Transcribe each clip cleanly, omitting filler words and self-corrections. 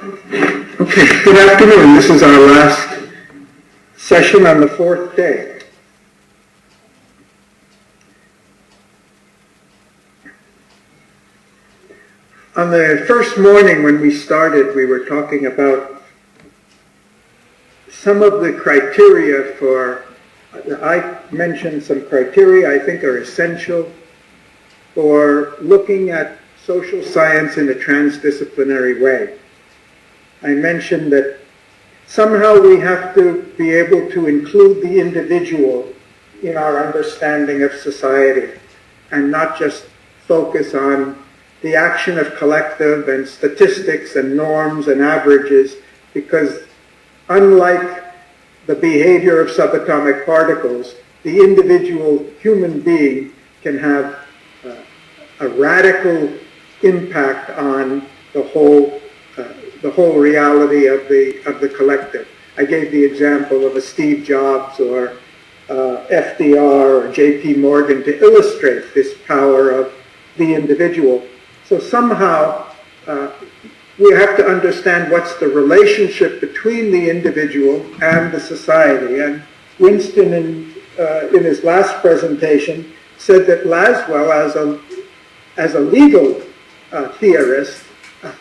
Okay, good afternoon. This is our last session on the fourth day. On the first morning when we started, we were talking about some of the criteria I mentioned some criteria I think are essential for looking at social science in a transdisciplinary way. I mentioned that somehow we have to be able to include the individual in our understanding of society and not just focus on the action of collective and statistics and norms and averages, because unlike the behavior of subatomic particles, the individual human being can have a radical impact on the whole reality of the collective. I gave the example of a Steve Jobs or FDR or J.P. Morgan to illustrate this power of the individual. So somehow we have to understand what's the relationship between the individual and the society. And Winston, in his last presentation, said that Laswell, as a legal theorist,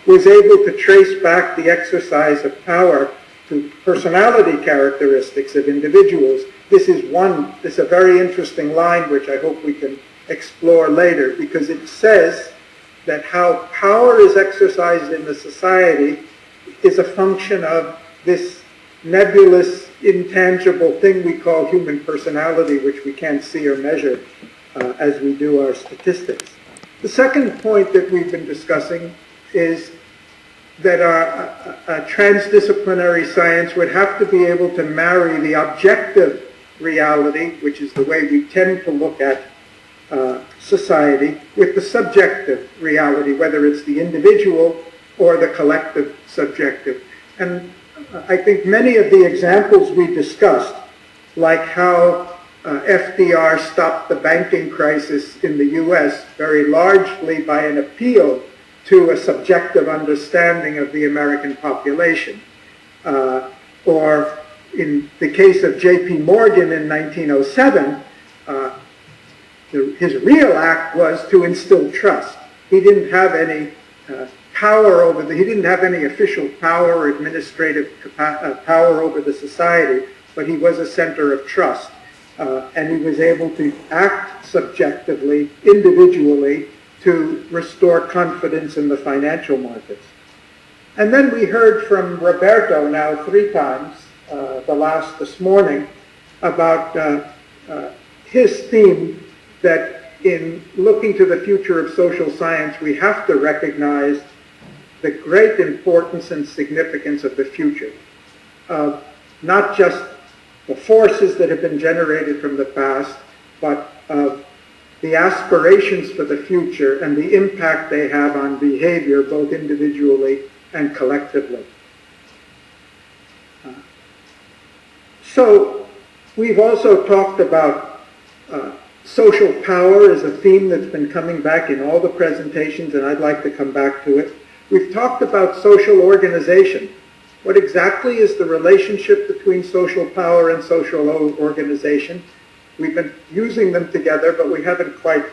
was able to trace back the exercise of power to personality characteristics of individuals. This is a very interesting line which I hope we can explore later, because it says that how power is exercised in the society is a function of this nebulous, intangible thing we call human personality, which we can't see or measure as we do our statistics. The second point that we've been discussing is that a transdisciplinary science would have to be able to marry the objective reality, which is the way we tend to look at society, with the subjective reality, whether it's the individual or the collective subjective. And I think many of the examples we discussed, like how FDR stopped the banking crisis in the US very largely by an appeal to a subjective understanding of the American population. Or in the case of J.P. Morgan in 1907, his real act was to instill trust. He didn't have any power he didn't have any official power or administrative power over the society, but he was a center of trust. And he was able to act subjectively, individually, to restore confidence in the financial markets. And then we heard from Roberto now 3 times, the last this morning, about his theme that in looking to the future of social science, we have to recognize the great importance and significance of the future, of not just the forces that have been generated from the past, but of the aspirations for the future and the impact they have on behavior, both individually and collectively. So we've also talked about social power as a theme that's been coming back in all the presentations, and I'd like to come back to it. We've talked about social organization. What exactly is the relationship between social power and social organization? We've been using them together, but we haven't quite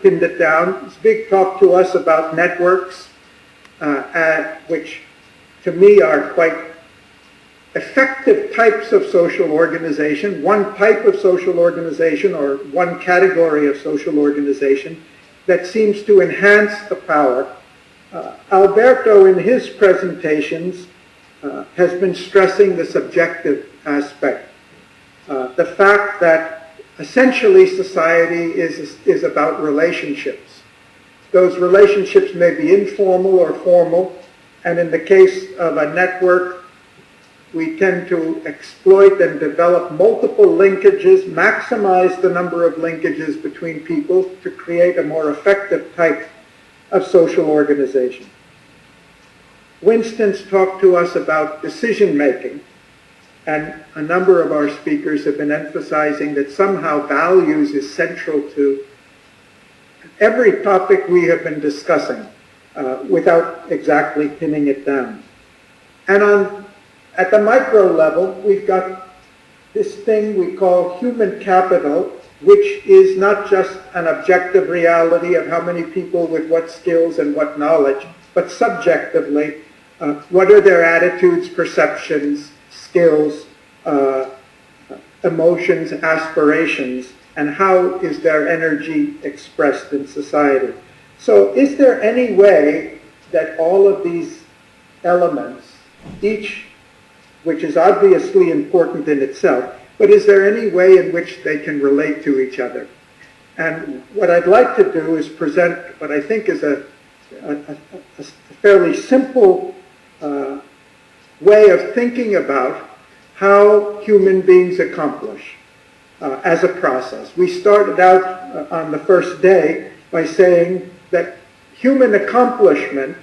pinned it down. Zbig talked to us about networks, which to me are quite effective types of social organization, one type of social organization or one category of social organization that seems to enhance the power. Alberto, in his presentations, has been stressing the subjective aspect. The fact that essentially society is about relationships. Those relationships may be informal or formal, and in the case of a network, we tend to exploit and develop multiple linkages, maximize the number of linkages between people to create a more effective type of social organization. Winston's talked to us about decision-making, and a number of our speakers have been emphasizing that somehow values is central to every topic we have been discussing without exactly pinning it down. And at the micro level, we've got this thing we call human capital, which is not just an objective reality of how many people with what skills and what knowledge, but subjectively, what are their attitudes, perceptions, skills, emotions, aspirations, and how is their energy expressed in society. So is there any way that all of these elements, each which is obviously important in itself, but is there any way in which they can relate to each other? And what I'd like to do is present what I think is a fairly simple way of thinking about how human beings accomplish as a process. We started out on the first day by saying that human accomplishment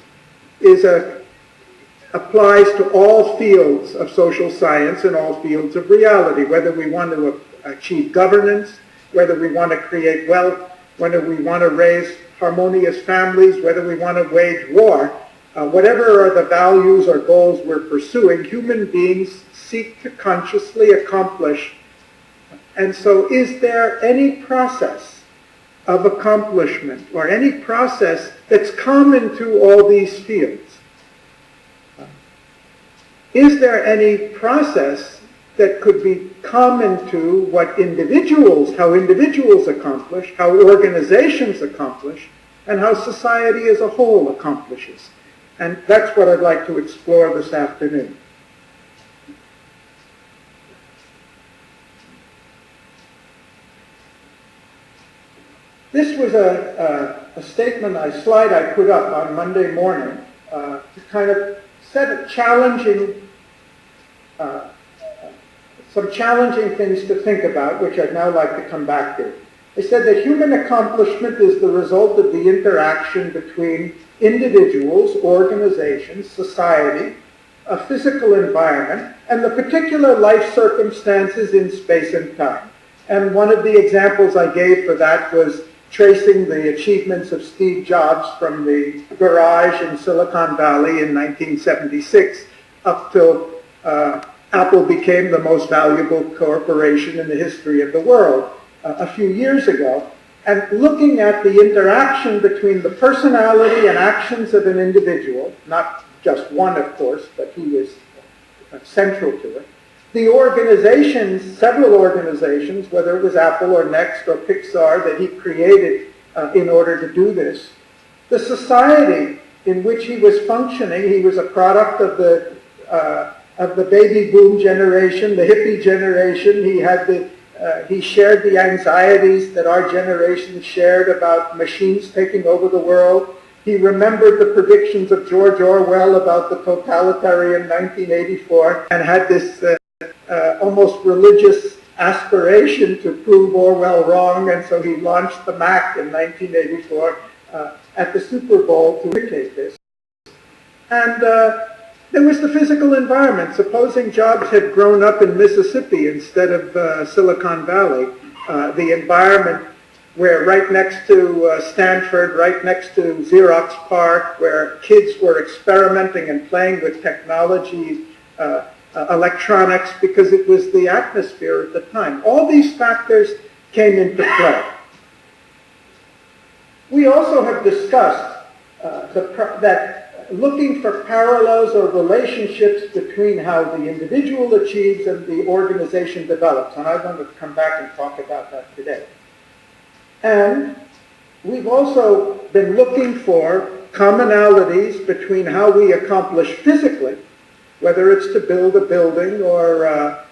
applies to all fields of social science and all fields of reality, whether we want to achieve governance, whether we want to create wealth, whether we want to raise harmonious families, whether we want to wage war. Whatever are the values or goals we're pursuing, human beings seek to consciously accomplish. And so is there any process of accomplishment or any process that's common to all these fields? Is there any process that could be common to what how individuals accomplish, how organizations accomplish, and how society as a whole accomplishes? And that's what I'd like to explore this afternoon. This was a slide I put up on Monday morning to kind of set a some challenging things to think about, which I'd now like to come back to. I said that human accomplishment is the result of the interaction between individuals, organizations, society, a physical environment, and the particular life circumstances in space and time. And one of the examples I gave for that was tracing the achievements of Steve Jobs from the garage in Silicon Valley in 1976 up till Apple became the most valuable corporation in the history of the world a few years ago, and looking at the interaction between the personality and actions of an individual, not just one, of course, but he was central to it. The organizations, several organizations, whether it was Apple or Next or Pixar that he created in order to do this, the society in which he was functioning, he was a product of the baby boom generation, the hippie generation. He shared the anxieties that our generation shared about machines taking over the world. He remembered the predictions of George Orwell about the totalitarian 1984 and had this almost religious aspiration to prove Orwell wrong, and so he launched the Mac in 1984 at the Super Bowl to indicate this. And there was the physical environment. Supposing Jobs had grown up in Mississippi instead of Silicon Valley, the environment where right next to Stanford, right next to Xerox Park, where kids were experimenting and playing with technology, electronics, because it was the atmosphere at the time. All these factors came into play. We also have discussed that looking for parallels or relationships between how the individual achieves and the organization develops. And I want to come back and talk about that today. And we've also been looking for commonalities between how we accomplish physically, whether it's to build a building or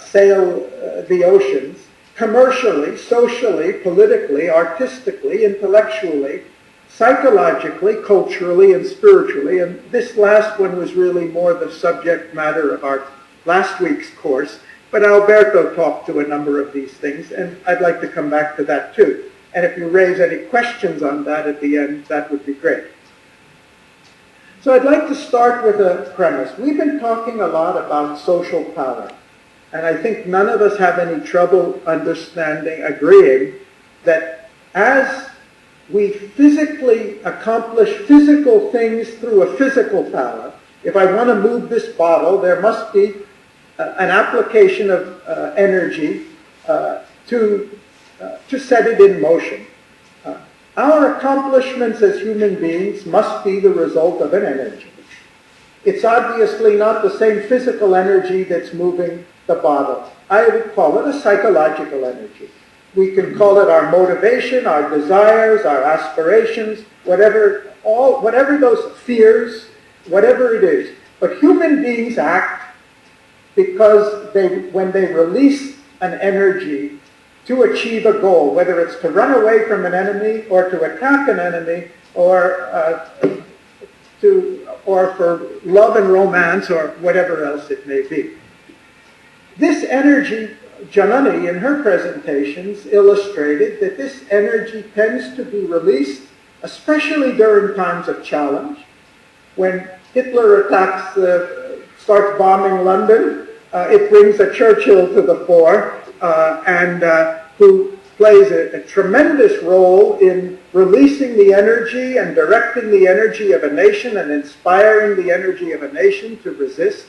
sail the oceans, commercially, socially, politically, artistically, intellectually, psychologically, culturally, and spiritually. And this last one was really more the subject matter of our last week's course, but Alberto talked to a number of these things, and I'd like to come back to that too. And if you raise any questions on that at the end, that would be great. So I'd like to start with a premise. We've been talking a lot about social power, and I think none of us have any trouble agreeing that as we physically accomplish physical things through a physical power, If I want to move this bottle, there must be an application of energy to set it in motion. Our accomplishments as human beings must be the result of an energy. It's obviously not the same physical energy that's moving the bottle. I would call it a psychological energy. We can call it our motivation, our desires, our aspirations, whatever those fears, whatever it is. But human beings act because when they release an energy to achieve a goal, whether it's to run away from an enemy or to attack an enemy or for love and romance or whatever else it may be. This energy, Janani in her presentations illustrated that this energy tends to be released, especially during times of challenge. When Hitler starts bombing London, it brings a Churchill to the fore, who plays a tremendous role in releasing the energy and directing the energy of a nation and inspiring the energy of a nation to resist.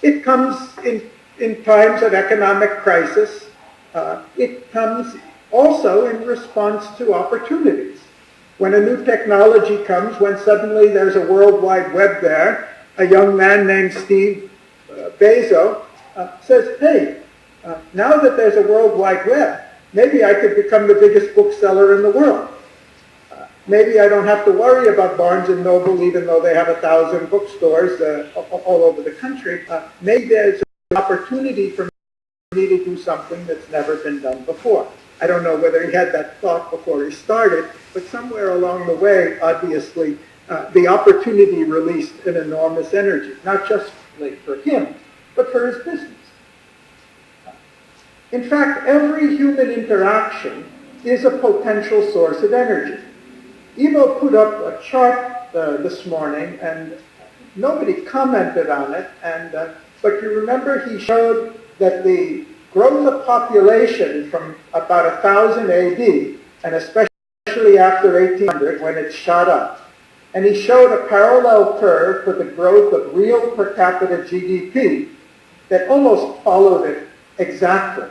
It comes in times of economic crisis. It comes also in response to opportunities. When a new technology comes, when suddenly there's a World Wide Web there, a young man named Steve Bezos says, hey, now that there's a World Wide Web, maybe I could become the biggest bookseller in the world. Maybe I don't have to worry about Barnes & Noble, even though they have 1,000 bookstores all over the country. Maybe there's an opportunity for me to do something that's never been done before. I don't know whether he had that thought before he started, but somewhere along the way, obviously, the opportunity released an enormous energy, not just for him, but for his business. In fact, every human interaction is a potential source of energy. Ivo put up a chart this morning, and nobody commented on it, but you remember he showed that the growth of population from about 1000 AD, and especially after 1800 when it shot up, and he showed a parallel curve for the growth of real per capita GDP that almost followed it exactly.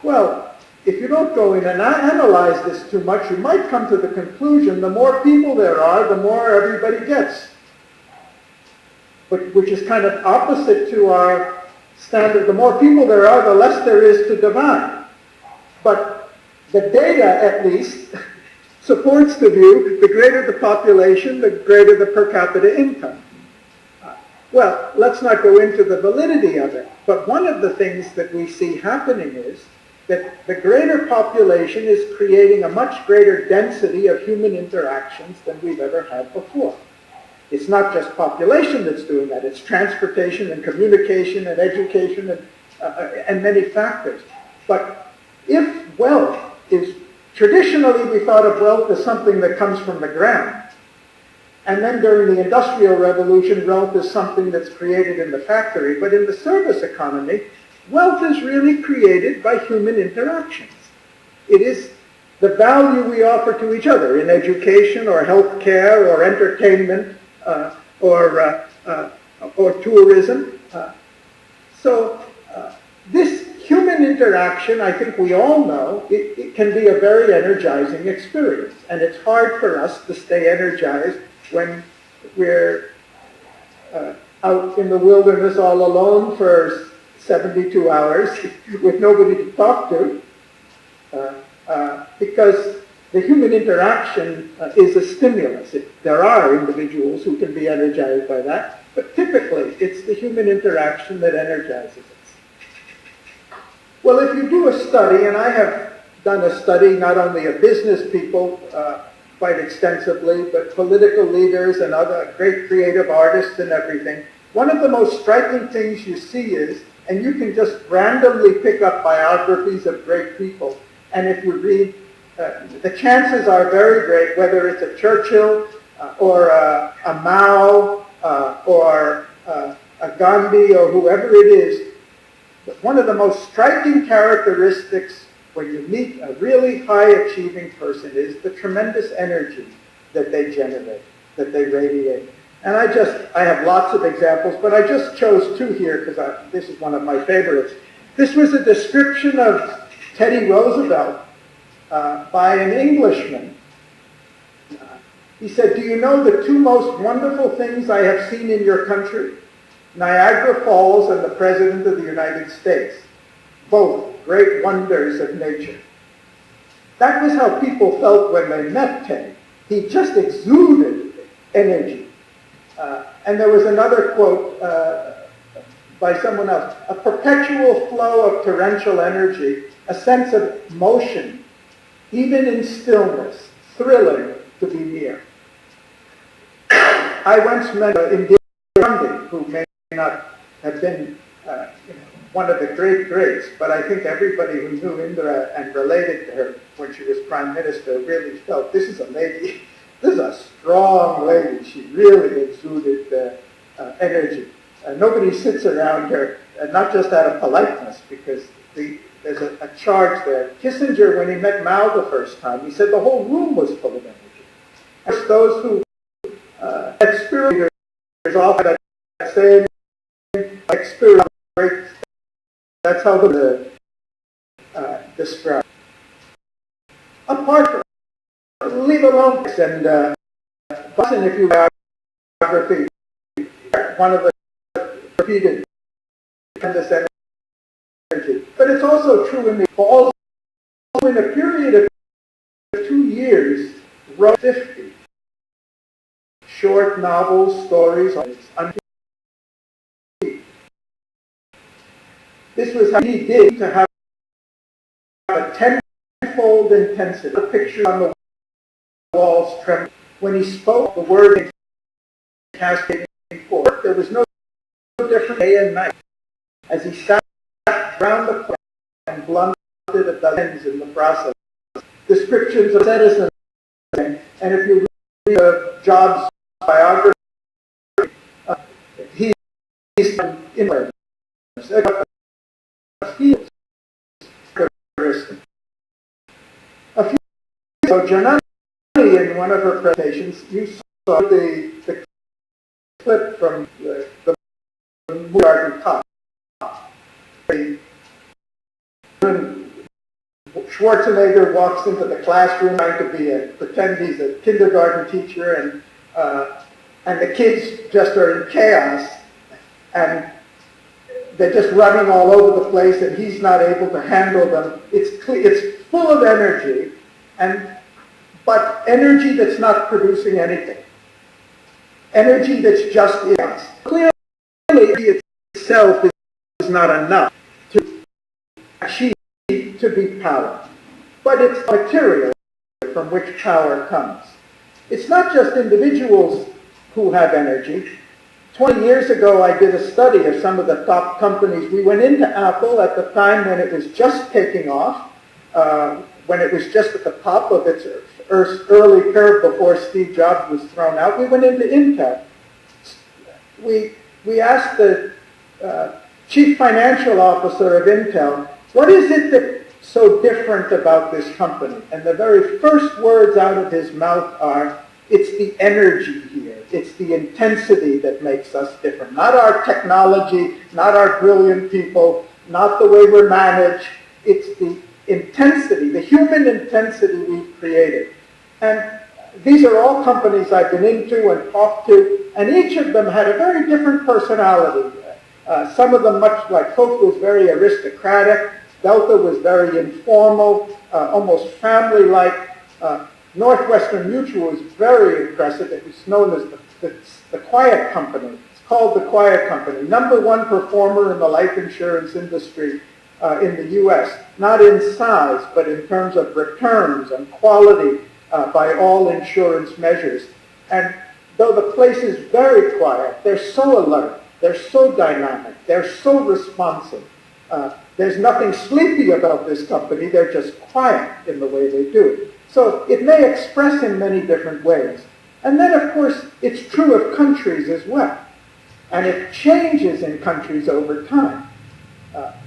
Well, if you don't go in and analyze this too much, you might come to the conclusion the more people there are, the more everybody gets. Which is kind of opposite to our standard. The more people there are, the less there is to divide. But the data, at least, supports the view, the greater the population, the greater the per capita income. Well, let's not go into the validity of it, but one of the things that we see happening is that the greater population is creating a much greater density of human interactions than we've ever had before. It's not just population that's doing that, it's transportation and communication and education and many factors. But if wealth is, traditionally we thought of wealth as something that comes from the ground. And then during the Industrial Revolution, wealth is something that's created in the factory. But in the service economy, wealth is really created by human interactions. It is the value we offer to each other in education or health care or entertainment or tourism. So this human interaction, I think we all know, it can be a very energizing experience. And it's hard for us to stay energized when we're out in the wilderness all alone for 72 hours with nobody to talk to, because the human interaction is a stimulus. There are individuals who can be energized by that, but typically it's the human interaction that energizes us. Well, if you do a study, and I have done a study not only of business people quite extensively, but political leaders and other great creative artists and everything, one of the most striking things you see is, and you can just randomly pick up biographies of great people, and if you read, the chances are very great, whether it's a Churchill or a Mao or a Gandhi or whoever it is, one of the most striking characteristics when you meet a really high-achieving person is the tremendous energy that they generate, that they radiate. And I have lots of examples, but I just chose two here because this is one of my favorites. This was a description of Teddy Roosevelt by an Englishman. He said, "Do you know the two most wonderful things I have seen in your country? Niagara Falls and the President of the United States. Both great wonders of nature." That was how people felt when they met Teddy. He just exuded energy. And there was another quote by someone else: "A perpetual flow of torrential energy, a sense of motion, even in stillness, thrilling to be near." I once met Indira, who may not have been one of the greats, but I think everybody who knew Indira and related to her when she was Prime Minister really felt this is a lady, this is a strong lady. She really exuded energy. Nobody sits around her, not just out of politeness, because there's a charge there. Kissinger, when he met Mao the first time, he said the whole room was full of energy. It's those who experience often that same experience. That's how the describe. Apart from, leave alone, and Boston, if you biography, one of the repeated this energy. But it's also true in the falls. In a period of 2 years, wrote 50 short novels, stories. This was how he did to have a tenfold intensity. The picture on the walls trembled. When he spoke, the word cascading forth. There was no different day and night. As he sat round the clock and blunted at the ends in the process. Descriptions of citizens, and if you read Jobs' biography, he's in fields. A few years ago, Giannani, in one of her presentations, you saw the clip from the garden top. Schwarzenegger walks into the classroom trying to pretend he's a kindergarten teacher, and the kids just are in chaos, and they're just running all over the place, and he's not able to handle them. It's full of energy, but energy that's not producing anything. Energy that's just in us. Clearly, itself is not enough to achieve, to be power. But it's material from which power comes. It's not just individuals who have energy. 20 years ago, I did a study of some of the top companies. We went into Apple at the time when it was just taking off, when it was just at the top of its early curve before Steve Jobs was thrown out. We went into Intel. We asked the chief financial officer of Intel, what is it that's so different about this company? And the very first words out of his mouth are, it's the energy here. It's the intensity that makes us different. Not our technology, not our brilliant people, not the way we're managed. It's the intensity, the human intensity we've created. And these are all companies I've been into and talked to, and each of them had a very different personality. Some of them much like Coke was very aristocratic, Delta was very informal, almost family-like. Northwestern Mutual was very impressive. It was known as the Quiet Company. It's called the Quiet Company. #1 performer in the life insurance industry in the U.S. Not in size, but in terms of returns and quality by all insurance measures. And though the place is very quiet, they're so alert, they're so dynamic, they're so responsive. There's nothing sleepy about this company. They're just quiet in the way they do it. So it may express in many different ways. And then, of course, it's true of countries as well. And it changes in countries over time.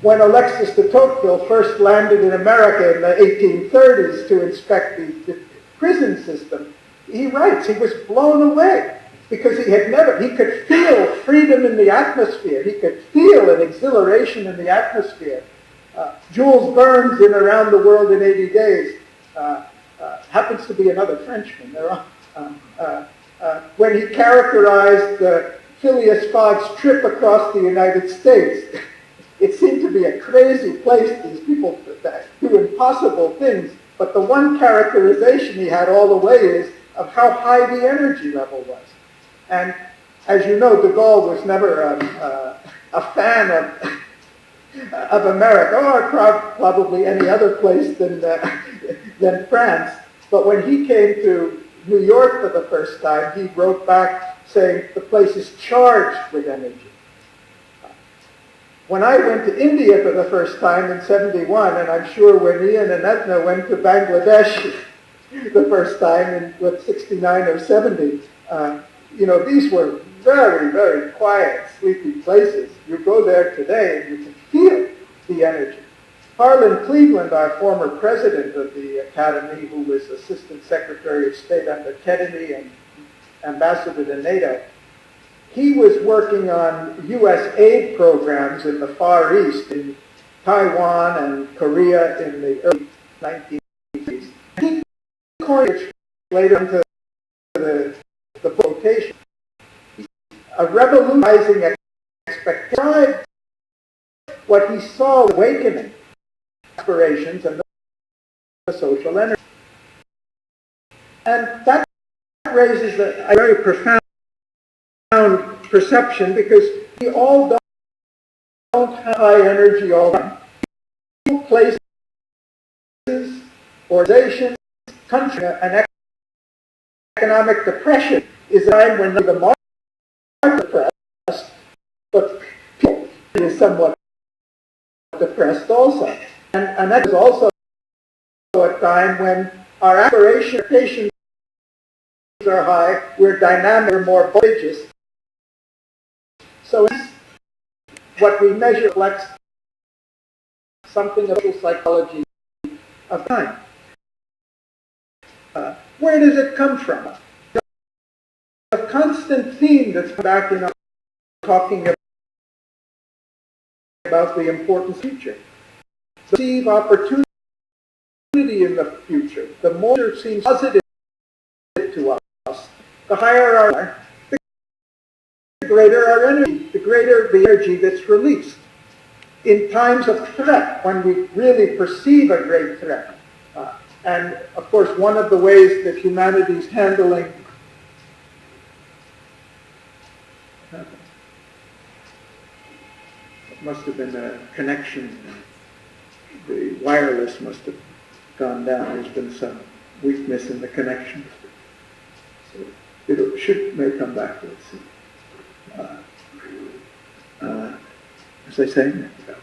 When Alexis de Tocqueville first landed in America in the 1830s to inspect the prison system, he writes, he was blown away. because he could feel freedom in the atmosphere. He could feel an exhilaration in the atmosphere. Jules Verne's in Around the World in 80 Days happens to be another Frenchman. When he characterized Phileas Fogg's trip across the United States, it seemed to be a crazy place. These people do impossible things. But the one characterization he had all the way is of how high the energy level was. And as you know, de Gaulle was never a fan of America, or probably any other place than France. But when he came to New York for the first time, he wrote back saying the place is charged with energy. When I went to India for the first time in '71, and I'm sure when Ian and Edna went to Bangladesh the first time in 69 or 70, these were very, very quiet, sleepy places. You go there today and you can feel the energy. Harlan Cleveland, our former president of the Academy, who was Assistant Secretary of State under Kennedy and Ambassador to NATO, he was working on U.S. aid programs in the Far East, in Taiwan and Korea in the early 1980s. He coined it later into the quotation, a revolutionizing expectation, what he saw awakening aspirations and the social energy. And that raises a very profound perception, because we all don't have high energy all the time. People, places, organizations, countries, and economic depression is a time when the market is depressed, but people is somewhat depressed also. And that is also a time when our aspirations are high, we're dynamic, we're more bodacious. So what we measure reflects something of social psychology of time. Where does it come from? A constant theme that's back in our talking about the importance of the future. Perceive opportunity in the future. The more it seems positive to us, the higher our, the greater our energy, the greater the energy that's released. In times of threat, when we really perceive a great threat, and of course one of the ways that humanity is handling it must have been a connection. The wireless must have gone down. There's been some weakness in the connection. So it may come back. Let's see. Was I saying that?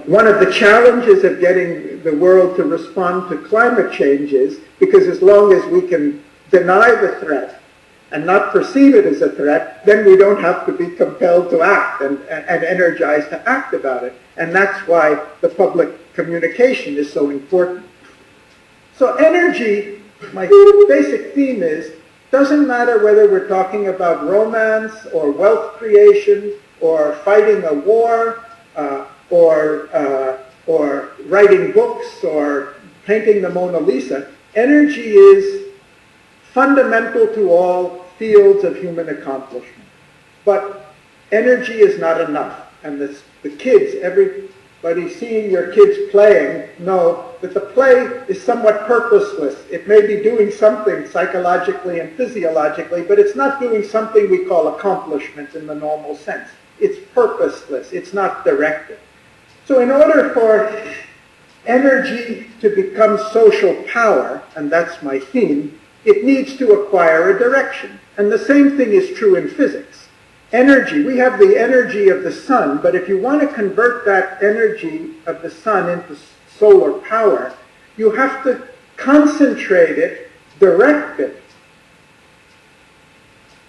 One of the challenges of getting the world to respond to climate change is because as long as we can deny the threat and not perceive it as a threat, then we don't have to be compelled to act and energized to act about it. And that's why the public communication is so important. So energy, my basic theme is, doesn't matter whether we're talking about romance or wealth creation or fighting a war or writing books or painting the Mona Lisa, energy is fundamental to all fields of human accomplishment. But energy is not enough. And the kids, everybody seeing your kids playing, know that the play is somewhat purposeless. It may be doing something psychologically and physiologically, but it's not doing something we call accomplishment in the normal sense. It's purposeless. It's not directed. So in order for energy to become social power, and that's my theme, it needs to acquire a direction. And the same thing is true in physics. Energy, we have the energy of the sun, but if you want to convert that energy of the sun into solar power, you have to concentrate it, direct it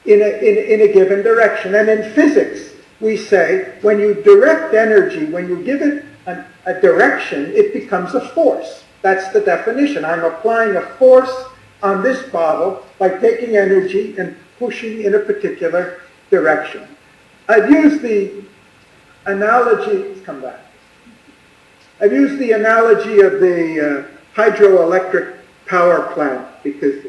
in a given direction. And in physics, we say when you direct energy, when you give it a direction, it becomes a force. That's the definition. I'm applying a force on this bottle by taking energy and pushing in a particular direction. I've used the analogy, come back. I've used the analogy of the hydroelectric power plant because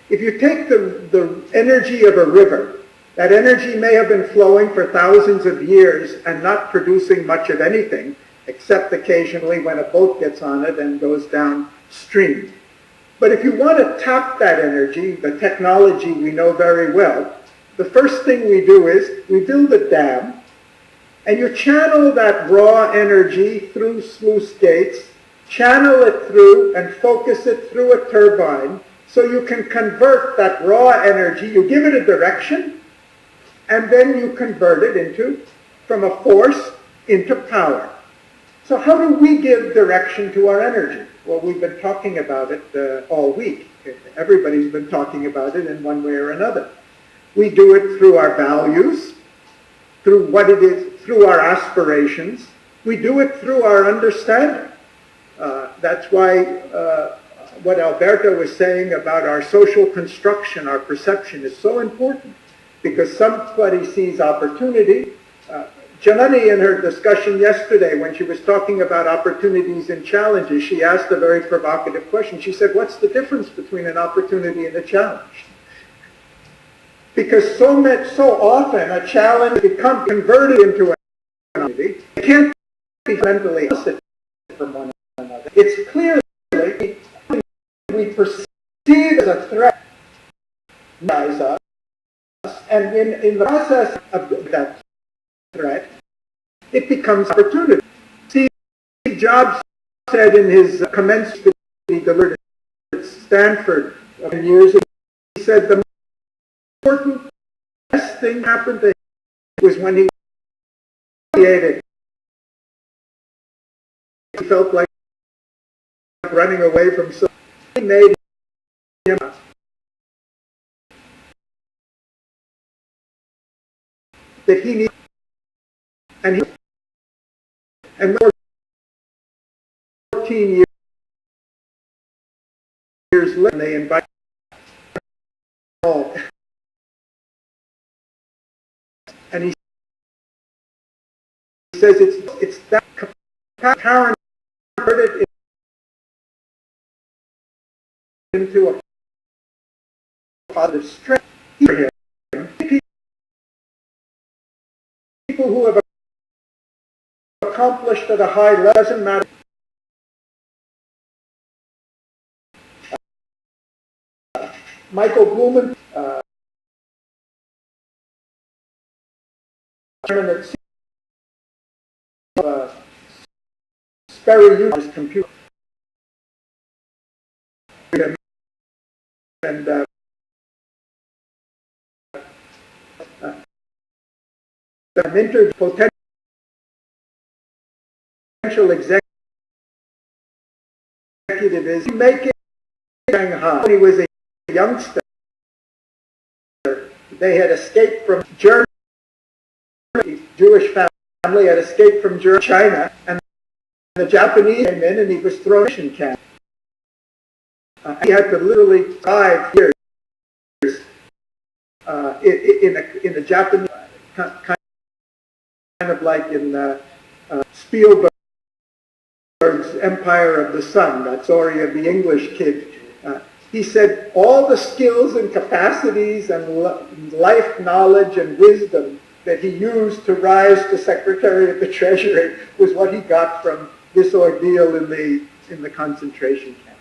if you take the energy of a river, that energy may have been flowing for thousands of years and not producing much of anything, except occasionally when a boat gets on it and goes downstream. But if you want to tap that energy, the technology we know very well, the first thing we do is we build a dam, and you channel that raw energy through sluice gates, channel it through and focus it through a turbine, so you can convert that raw energy, you give it a direction, and then you convert it from a force into power. So how do we give direction to our energy? Well, we've been talking about it all week. Everybody's been talking about it in one way or another. We do it through our values, through what it is, through our aspirations. We do it through our understanding. That's why what Alberto was saying about our social construction, our perception, is so important, because somebody sees opportunity. Janani, in her discussion yesterday, when she was talking about opportunities and challenges, she asked a very provocative question. She said, what's the difference between an opportunity and a challenge? Because so often a challenge becomes converted into an opportunity. It can't be fundamentally opposite from one another. It's clearly we perceive as a threat, and in the process of that threat, it becomes opportunity. Steve Jobs said in his commencement he delivered at Stanford years ago, he said the most important best thing happened to him was when he created. He felt like running away from something. He made him that he needed, and 14 years later, they invited all, and he says it's that apparent converted into a positive strength for him. People who have accomplished at a high level, doesn't matter. Michael Blumen, chairman at Sperry U's computer, and an interview potential executive is making Shanghai. When he was a youngster, they had escaped from Germany. Jewish family had escaped from China, and the Japanese came in, and he was thrown in camp. He had to literally 5 years in a Japanese kind of like in Spielberg's Empire of the Sun, that story of the English kid. He said all the skills and capacities and life knowledge and wisdom that he used to rise to Secretary of the Treasury was what he got from this ordeal in the concentration camp.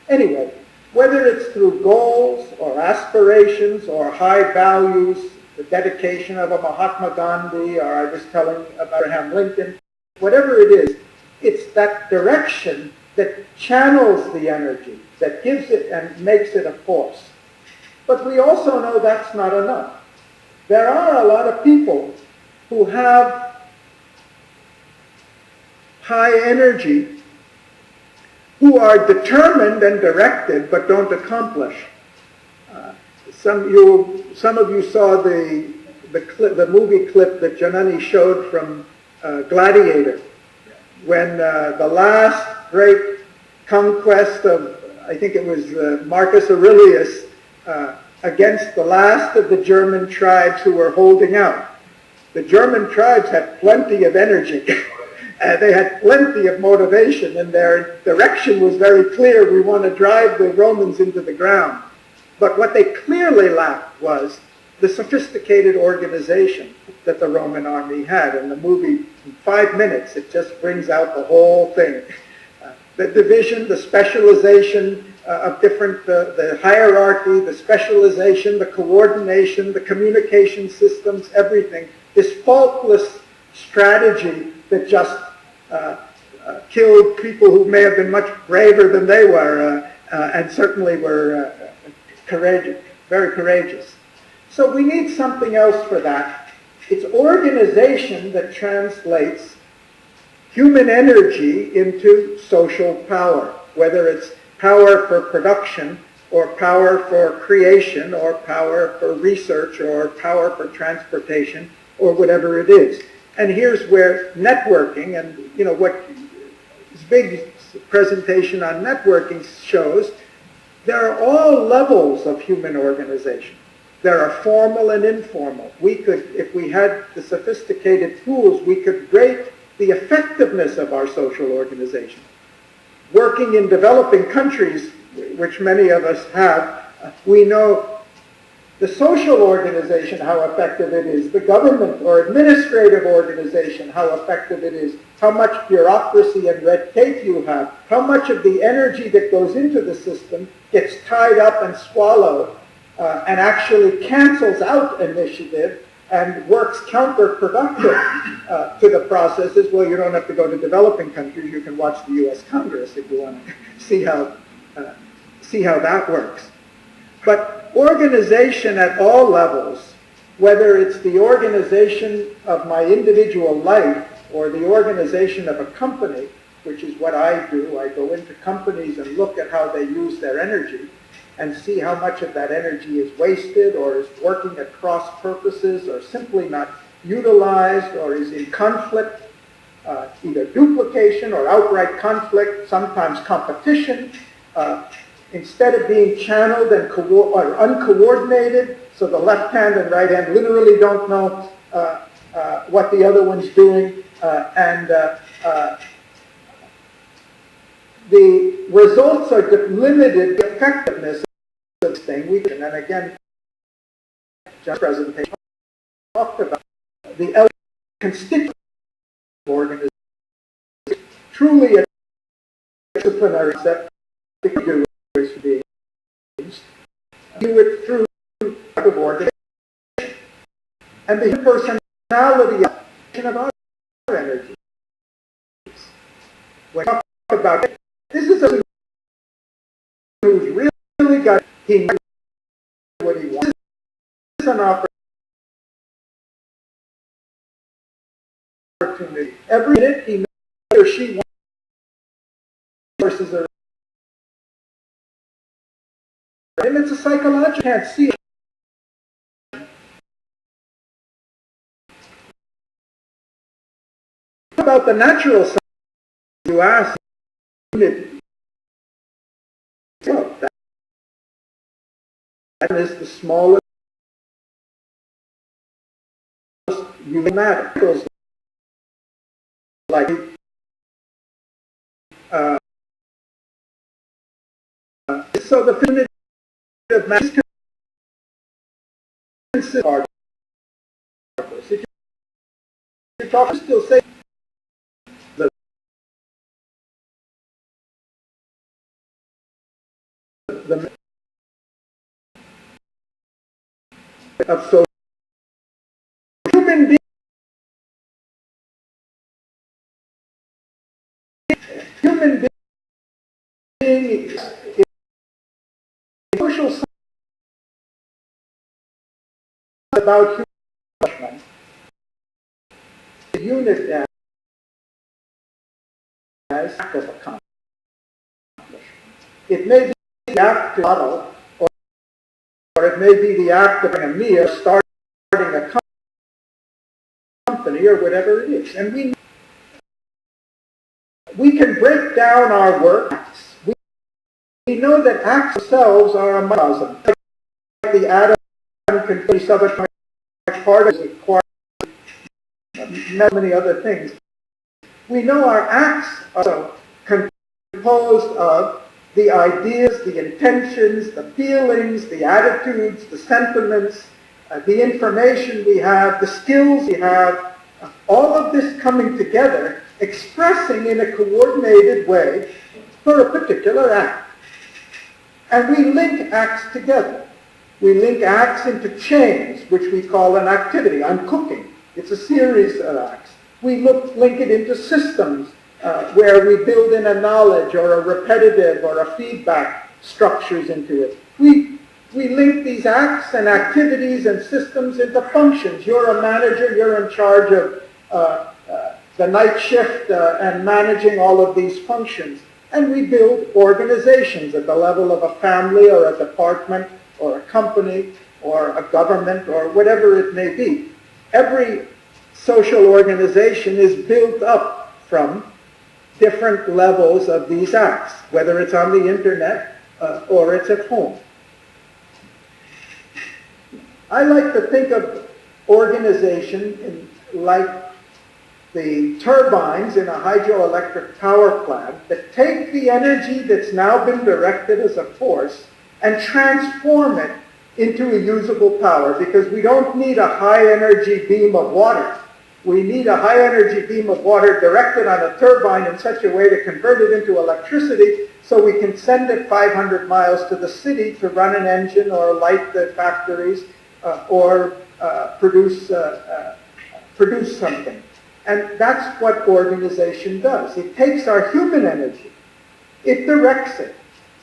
Anyway, whether it's through goals or aspirations or high values, the dedication of a Mahatma Gandhi, or I was telling about Abraham Lincoln, whatever it is, it's that direction that channels the energy, that gives it and makes it a force. But we also know that's not enough. There are a lot of people who have high energy, who are determined and directed but don't accomplish. Some of you saw the movie clip that Janani showed from Gladiator, when the last great conquest of I think it was Marcus Aurelius, against the last of the German tribes who were holding out. The German tribes had plenty of energy. They had plenty of motivation, and their direction was very clear. We want to drive the Romans into the ground. But what they clearly lacked was the sophisticated organization that the Roman army had. In the movie, in 5 minutes, it just brings out the whole thing. The division, the specialization of different, the hierarchy, the specialization, the coordination, the communication systems, everything. This faultless strategy that just killed people who may have been much braver than they were, and certainly were courageous, very courageous. So we need something else for that. It's organization that translates human energy into social power, whether it's power for production, or power for creation, or power for research, or power for transportation, or whatever it is. And here's where networking, and what this big presentation on networking shows, there are all levels of human organization. There are formal and informal. We could, if we had the sophisticated tools, we could rate the effectiveness of our social organization. Working in developing countries, which many of us have, we know the social organization, how effective it is, the government or administrative organization, how effective it is, how much bureaucracy and red tape you have, how much of the energy that goes into the system gets tied up and swallowed and actually cancels out initiative and works counterproductive to the processes. Well, you don't have to go to developing countries. You can watch the U.S. Congress if you want to see how that works. But organization at all levels, whether it's the organization of my individual life or the organization of a company, which is what I do. I go into companies and look at how they use their energy and see how much of that energy is wasted or is working at cross purposes or simply not utilized or is in conflict, either duplication or outright conflict, sometimes competition. Instead of being channeled and or uncoordinated, so the left hand and right hand literally don't know what the other one's doing, and the results are limited. The effectiveness of this thing, and again, John's presentation talked about the constituent organization, truly a disciplinary set to do beings, do it through the organization and the personality of our energy. When we talk about it, this is a who's really got, he knows what he wants. This is an opportunity. Every minute he knows or she wants versus a. And it's a psychological, you can't see it. About the natural side, you ask, well, that is the smallest human matter. Like, so the finite of mass are if you talk, still say the of so human being is social science about human the unit as act of accomplishment. It may be the act to model, or it may be the act of a meal, starting a company, or whatever it is. And we can break down our work. know that acts themselves are a microcosm. Like the atom can be subatomic particles, require many other things. We know our acts are composed of the ideas, the intentions, the feelings, the attitudes, the sentiments, the information we have, the skills we have, all of this coming together, expressing in a coordinated way for a particular act. And we link acts together. We link acts into chains, which we call an activity. I'm cooking. It's a series of acts. We link it into systems where we build in a knowledge or a repetitive or a feedback structures into it. We link these acts and activities and systems into functions. You're a manager. You're in charge of the night shift and managing all of these functions. And we build organizations at the level of a family or a department or a company or a government or whatever it may be. Every social organization is built up from different levels of these acts, whether it's on the internet or it's at home. I like to think of organization like the turbines in a hydroelectric power plant that take the energy that's now been directed as a force and transform it into a usable power, because we don't need a high energy beam of water. We need a high energy beam of water directed on a turbine in such a way to convert it into electricity so we can send it 500 miles to the city to run an engine or light the factories or produce something. And that's what organization does. It takes our human energy, it directs it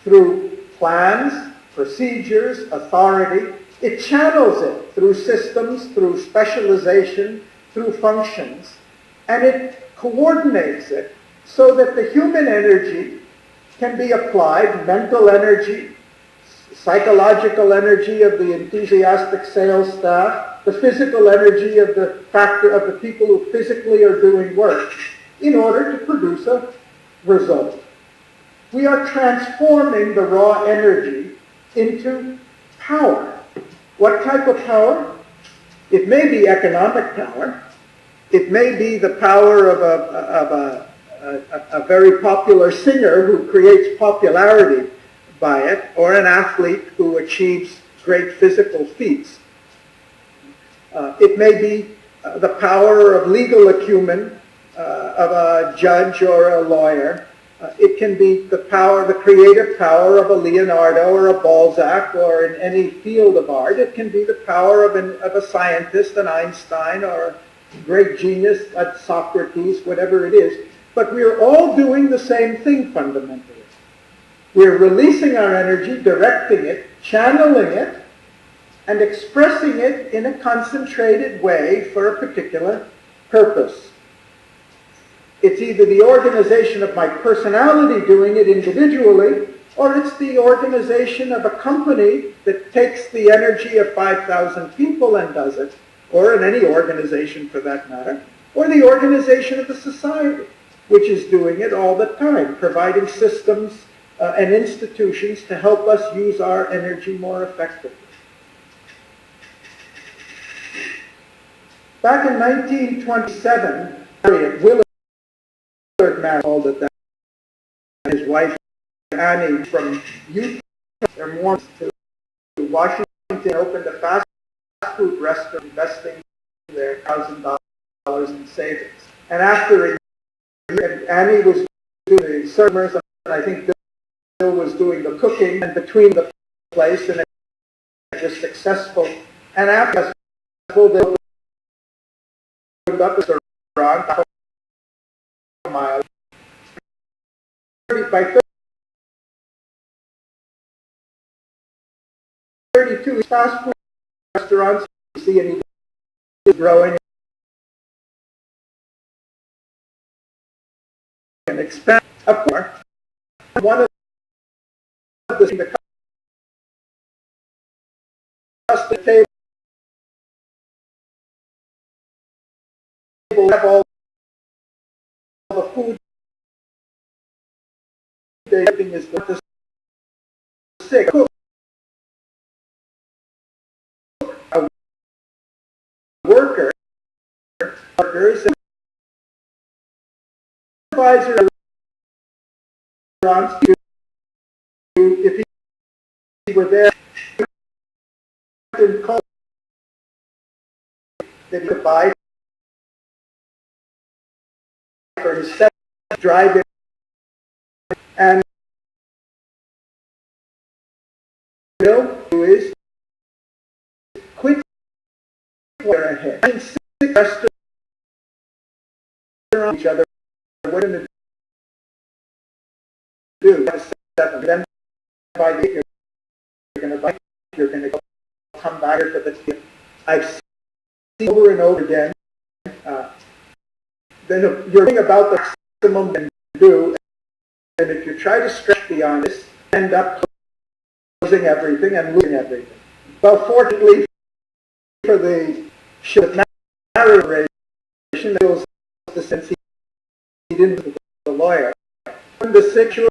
through plans, procedures, authority. It channels it through systems, through specialization, through functions, and it coordinates it so that the human energy can be applied, mental energy, psychological energy of the enthusiastic sales staff, the physical energy of the people who physically are doing work, in order to produce a result. We are transforming the raw energy into power. What type of power? It may be economic power. It may be the power of a very popular singer who creates popularity by it, or an athlete who achieves great physical feats. It may be the power of legal acumen of a judge or a lawyer. It can be the power, the creative power of a Leonardo or a Balzac or in any field of art. It can be the power of a scientist, an Einstein, or a great genius, a Socrates, whatever it is. But we're all doing the same thing fundamentally. We're releasing our energy, directing it, channeling it, and expressing it in a concentrated way for a particular purpose. It's either the organization of my personality doing it individually, or it's the organization of a company that takes the energy of 5,000 people and does it, or in any organization for that matter, or the organization of the society, which is doing it all the time, providing systems and institutions to help us use our energy more effectively. Back in 1927, Willard called it that. His wife Annie from Utah, they're more to Washington, opened a fast food restaurant, investing their $1,000 in savings. And after a year, Annie was doing the servers, and I think Bill was doing the cooking, and between the place, and it was successful. And after successful, they opened up a restaurant a mile. By 32 fast food restaurants, you see, and he's growing and expand. Of course, one of the custom table have all the food. Everything is sick. A workers, and supervisor if he were there, that he could buy for his set, drive it, and Bill, who is quit ahead. And six restaurants each other. What are going to do? Then by the you're going to buy. You're going to come back here for the. I've seen over and over again. Then you're thinking about the maximum you can do, and if you try to stretch beyond this, end up closing everything and losing everything. Well, fortunately for the narration, the sense he didn't the lawyer. The 6th,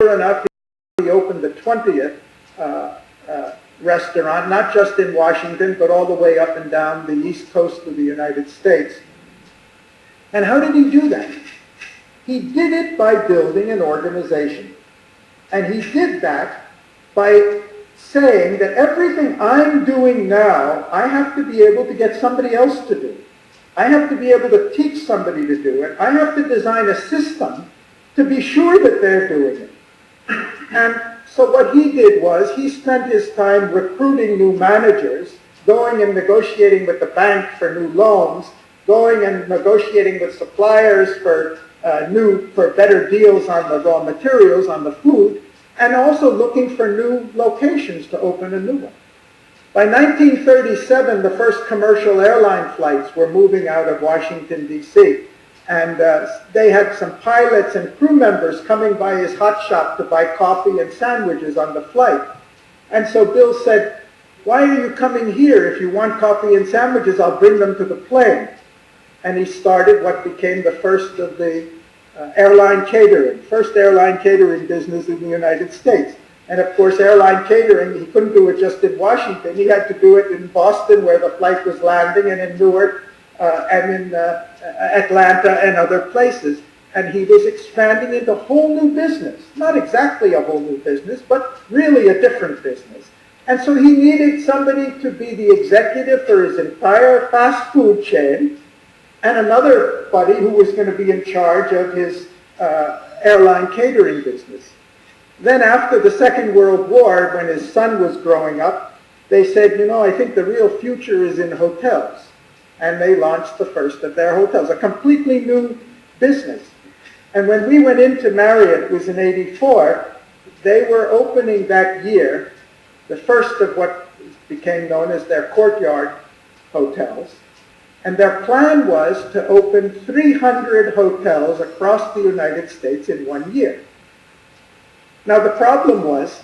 sure enough, he opened the 20th restaurant, not just in Washington, but all the way up and down the east coast of the United States. And how did he do that? He did it by building an organization. And he did that by saying that everything I'm doing now, I have to be able to get somebody else to do. I have to be able to teach somebody to do it. I have to design a system to be sure that they're doing it. And so what he did was he spent his time recruiting new managers, going and negotiating with the bank for new loans, going and negotiating with suppliers for better deals on the raw materials, on the food, and also looking for new locations to open a new one. By 1937, the first commercial airline flights were moving out of Washington, D.C., and they had some pilots and crew members coming by his hot shop to buy coffee and sandwiches on the flight. And so Bill said, "Why are you coming here? If you want coffee and sandwiches, I'll bring them to the plane." And he started what became the first of the first airline catering business in the United States. And of course, airline catering, he couldn't do it just in Washington. He had to do it in Boston, where the flight was landing, and in Newark, and in Atlanta, and other places. And he was expanding into a whole new business. Not exactly a whole new business, but really a different business. And so he needed somebody to be the executive for his entire fast food chain, and another buddy who was going to be in charge of his airline catering business. Then after the Second World War, when his son was growing up, they said, I think the real future is in hotels. And they launched the first of their hotels, a completely new business. And when we went into Marriott, it was in '84, they were opening that year the first of what became known as their courtyard hotels. And their plan was to open 300 hotels across the United States in 1 year. Now the problem was,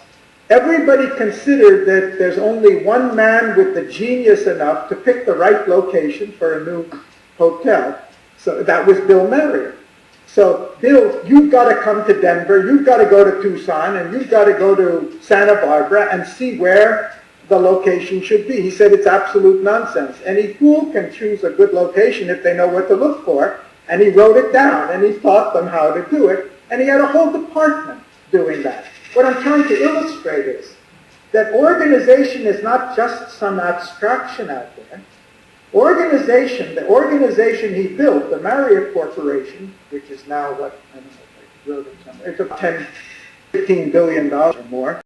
everybody considered that there's only one man with the genius enough to pick the right location for a new hotel. So that was Bill Marriott. So, Bill, you've got to come to Denver, you've got to go to Tucson, and you've got to go to Santa Barbara and see where the location should be. He said it's absolute nonsense. Any fool can choose a good location if they know what to look for. And he wrote it down, and he taught them how to do it. And he had a whole department doing that. What I'm trying to illustrate is that organization is not just some abstraction out there. The organization he built, the Marriott Corporation, which is now what, I don't know if I wrote it somewhere, it's about $15 billion or more.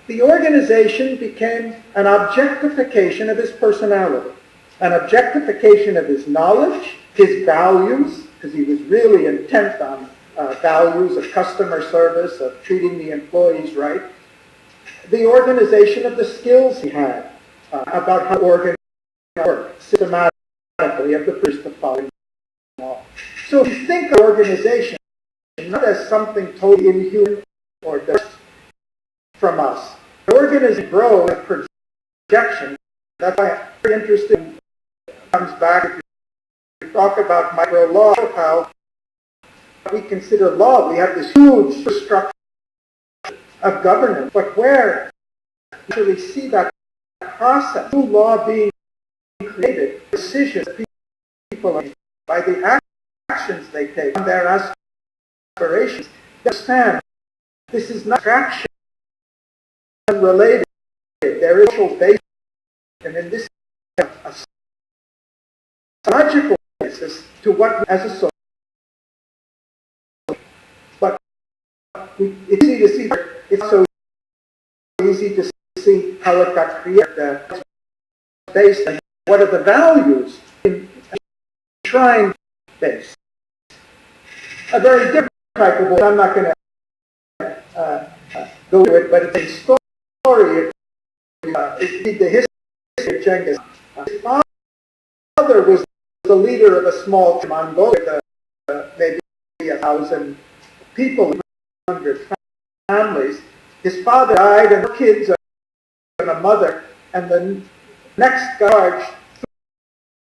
The organization became an objectification of his personality, an objectification of his knowledge, his values, because he was really intent on values of customer service, of treating the employees right, the organization of the skills he had about how organization worked systematically of the first to follow law. So if you think of organization not as something totally inhuman or different from us, the organization grows with projection. That's why I'm very interested in comes back if you talk about micro law, how we consider law. We have this huge structure of governance, but where you actually see that process, new law being created, decisions that people are by the actions they take, on their aspirations. They understand this is not traction related. There is a social basis, and in this a logical basis to what as a social. But it's easy to see. It's so easy to see how it got created, based on what are the values in shrine base. A very different type of work. I'm not going to go to it, but it's a story. It's the history of Genghis. His father was the leader of a small Mongolia, maybe 1,000 people, 100 families. His father died, and 4 kids and a mother, and the next guard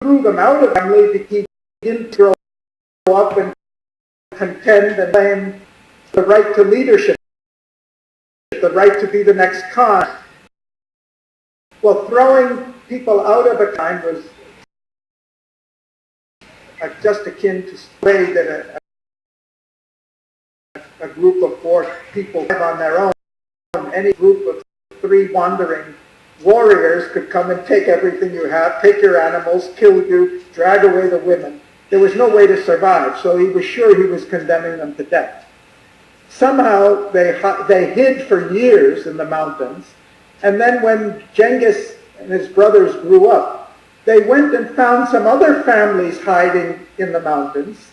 threw them out of the family because he didn't grow up and contend and claim the right to leadership, the right to be the next Khan. Well, throwing people out of a time was just akin to way that a group of 4 people live on their own. Any group of 3 wandering warriors could come and take everything you have, take your animals, kill you, drag away the women. There was no way to survive, so he was sure he was condemning them to death. Somehow they hid for years in the mountains, and then when Genghis and his brothers grew up, they went and found some other families hiding in the mountains,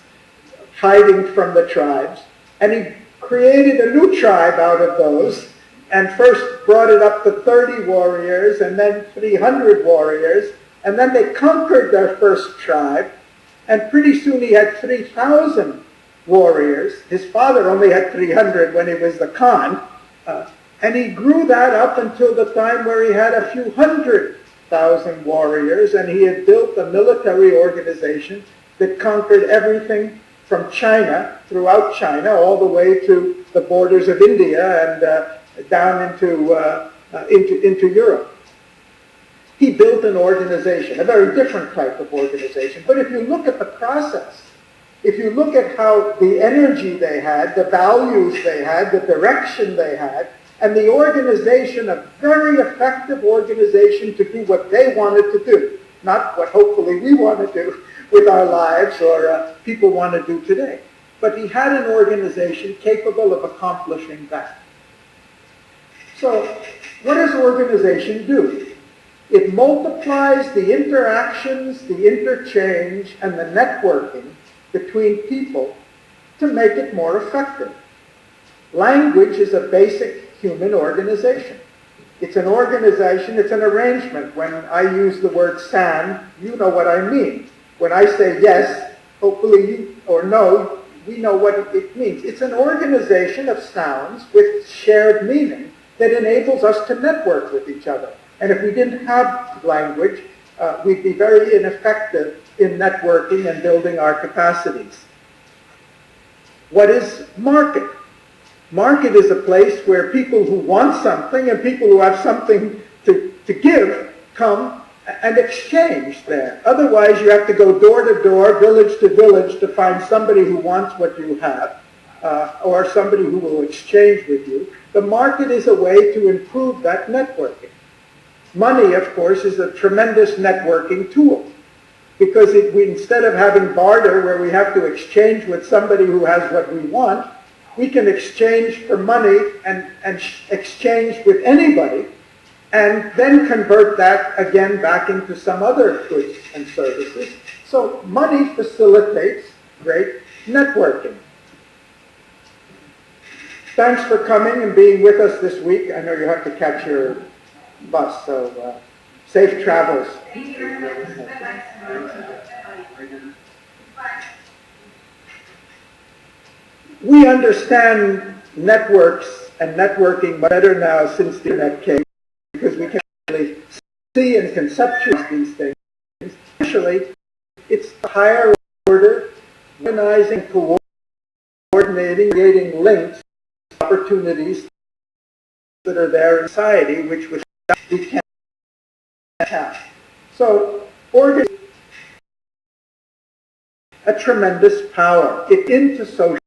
hiding from the tribes, and he created a new tribe out of those, and first brought it up to 30 warriors, and then 300 warriors, and then they conquered their first tribe, and pretty soon he had 3,000 warriors. His father only had 300 when he was the Khan, and he grew that up until the time where he had a few 100,000 warriors, and he had built a military organization that conquered everything from China, throughout China, all the way to the borders of India and down into Europe. He built an organization, a very different type of organization. But if you look at the process, if you look at how the energy they had, the values they had, the direction they had, and the organization, a very effective organization to do what they wanted to do, not what hopefully we want to do with our lives or people want to do today. But he had an organization capable of accomplishing that. So what does organization do? It multiplies the interactions, the interchange, and the networking between people to make it more effective. Language is a basic human organization. It's an organization, it's an arrangement. When I use the word sand, you know what I mean. When I say yes, hopefully you, or no, we know what it means. It's an organization of sounds with shared meaning that enables us to network with each other. And if we didn't have language, we'd be very ineffective in networking and building our capacities. What is market? Market is a place where people who want something and people who have something to give come and exchange there. Otherwise, you have to go door to door, village to village to find somebody who wants what you have or somebody who will exchange with you. The market is a way to improve that networking. Money, of course, is a tremendous networking tool because instead of having barter where we have to exchange with somebody who has what we want, we can exchange for money and exchange with anybody and then convert that again back into some other goods and services. So money facilitates great networking. Thanks for coming and being with us this week. I know you have to catch your bus, so safe travels. We understand networks and networking better now since the internet came because we can really see and conceptualize these things. Especially, it's the higher order, organizing, coordinating, creating links, opportunities that are there in society, which we can't have. So, organization a tremendous power. It's into social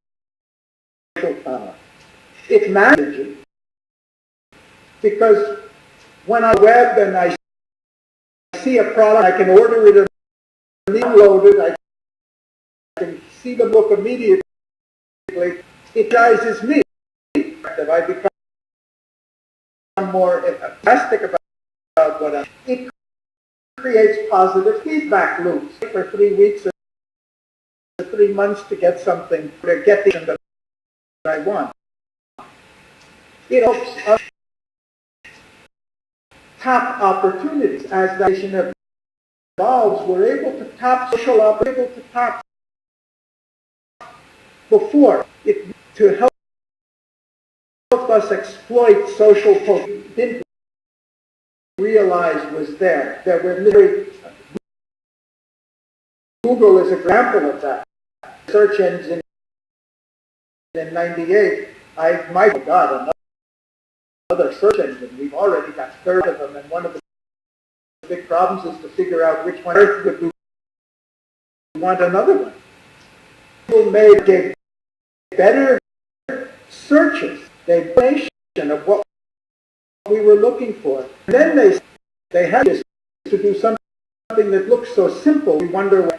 power. It manages because when I web and I see a product, I can order it and download it. I can see the book immediately. It energizes me. I become more enthusiastic about what I do. It creates positive feedback loops for 3 weeks or 3 months to get something, to get the that I want. It helps us tap opportunities. As the nation evolves, we're able to tap social opportunities, able to tap before it to help us exploit social potential. Didn't realize was there. There were literally, Google is an example of that. Search engine in '98, my God, another search engine. We've already got 30 of them, and one of the big problems is to figure out which one on earth would we want another one. Google gave better searches, they information of what we were looking for. And then they had to do something that looks so simple. We wonder why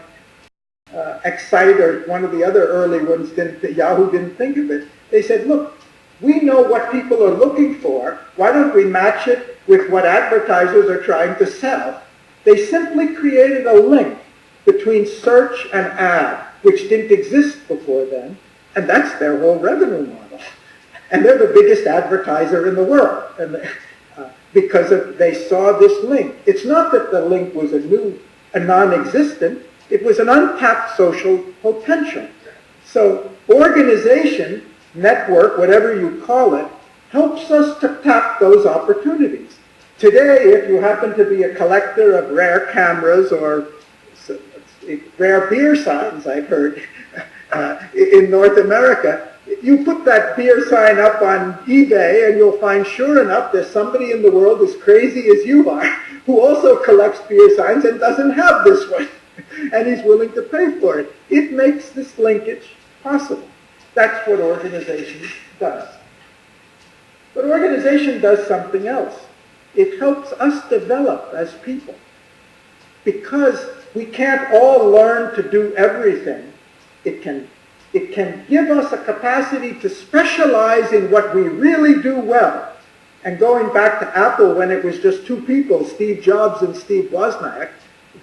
Excite or one of the other early ones Yahoo didn't think of it. They said, look, we know what people are looking for. Why don't we match it with what advertisers are trying to sell? They simply created a link between search and ad, which didn't exist before then, and that's their whole revenue model. And they're the biggest advertiser in the world, and because they saw this link. It's not that the link was a non-existent. It was an untapped social potential. So organization, network, whatever you call it, helps us to tap those opportunities. Today, if you happen to be a collector of rare cameras or rare beer signs, I've heard, in North America, you put that beer sign up on eBay and you'll find, sure enough, there's somebody in the world as crazy as you are who also collects beer signs and doesn't have this one. And he's willing to pay for it. It makes this linkage possible. That's what organization does. But organization does something else. It helps us develop as people. Because we can't all learn to do everything. It can give us a capacity to specialize in what we really do well. And going back to Apple when it was just two people, Steve Jobs and Steve Wozniak,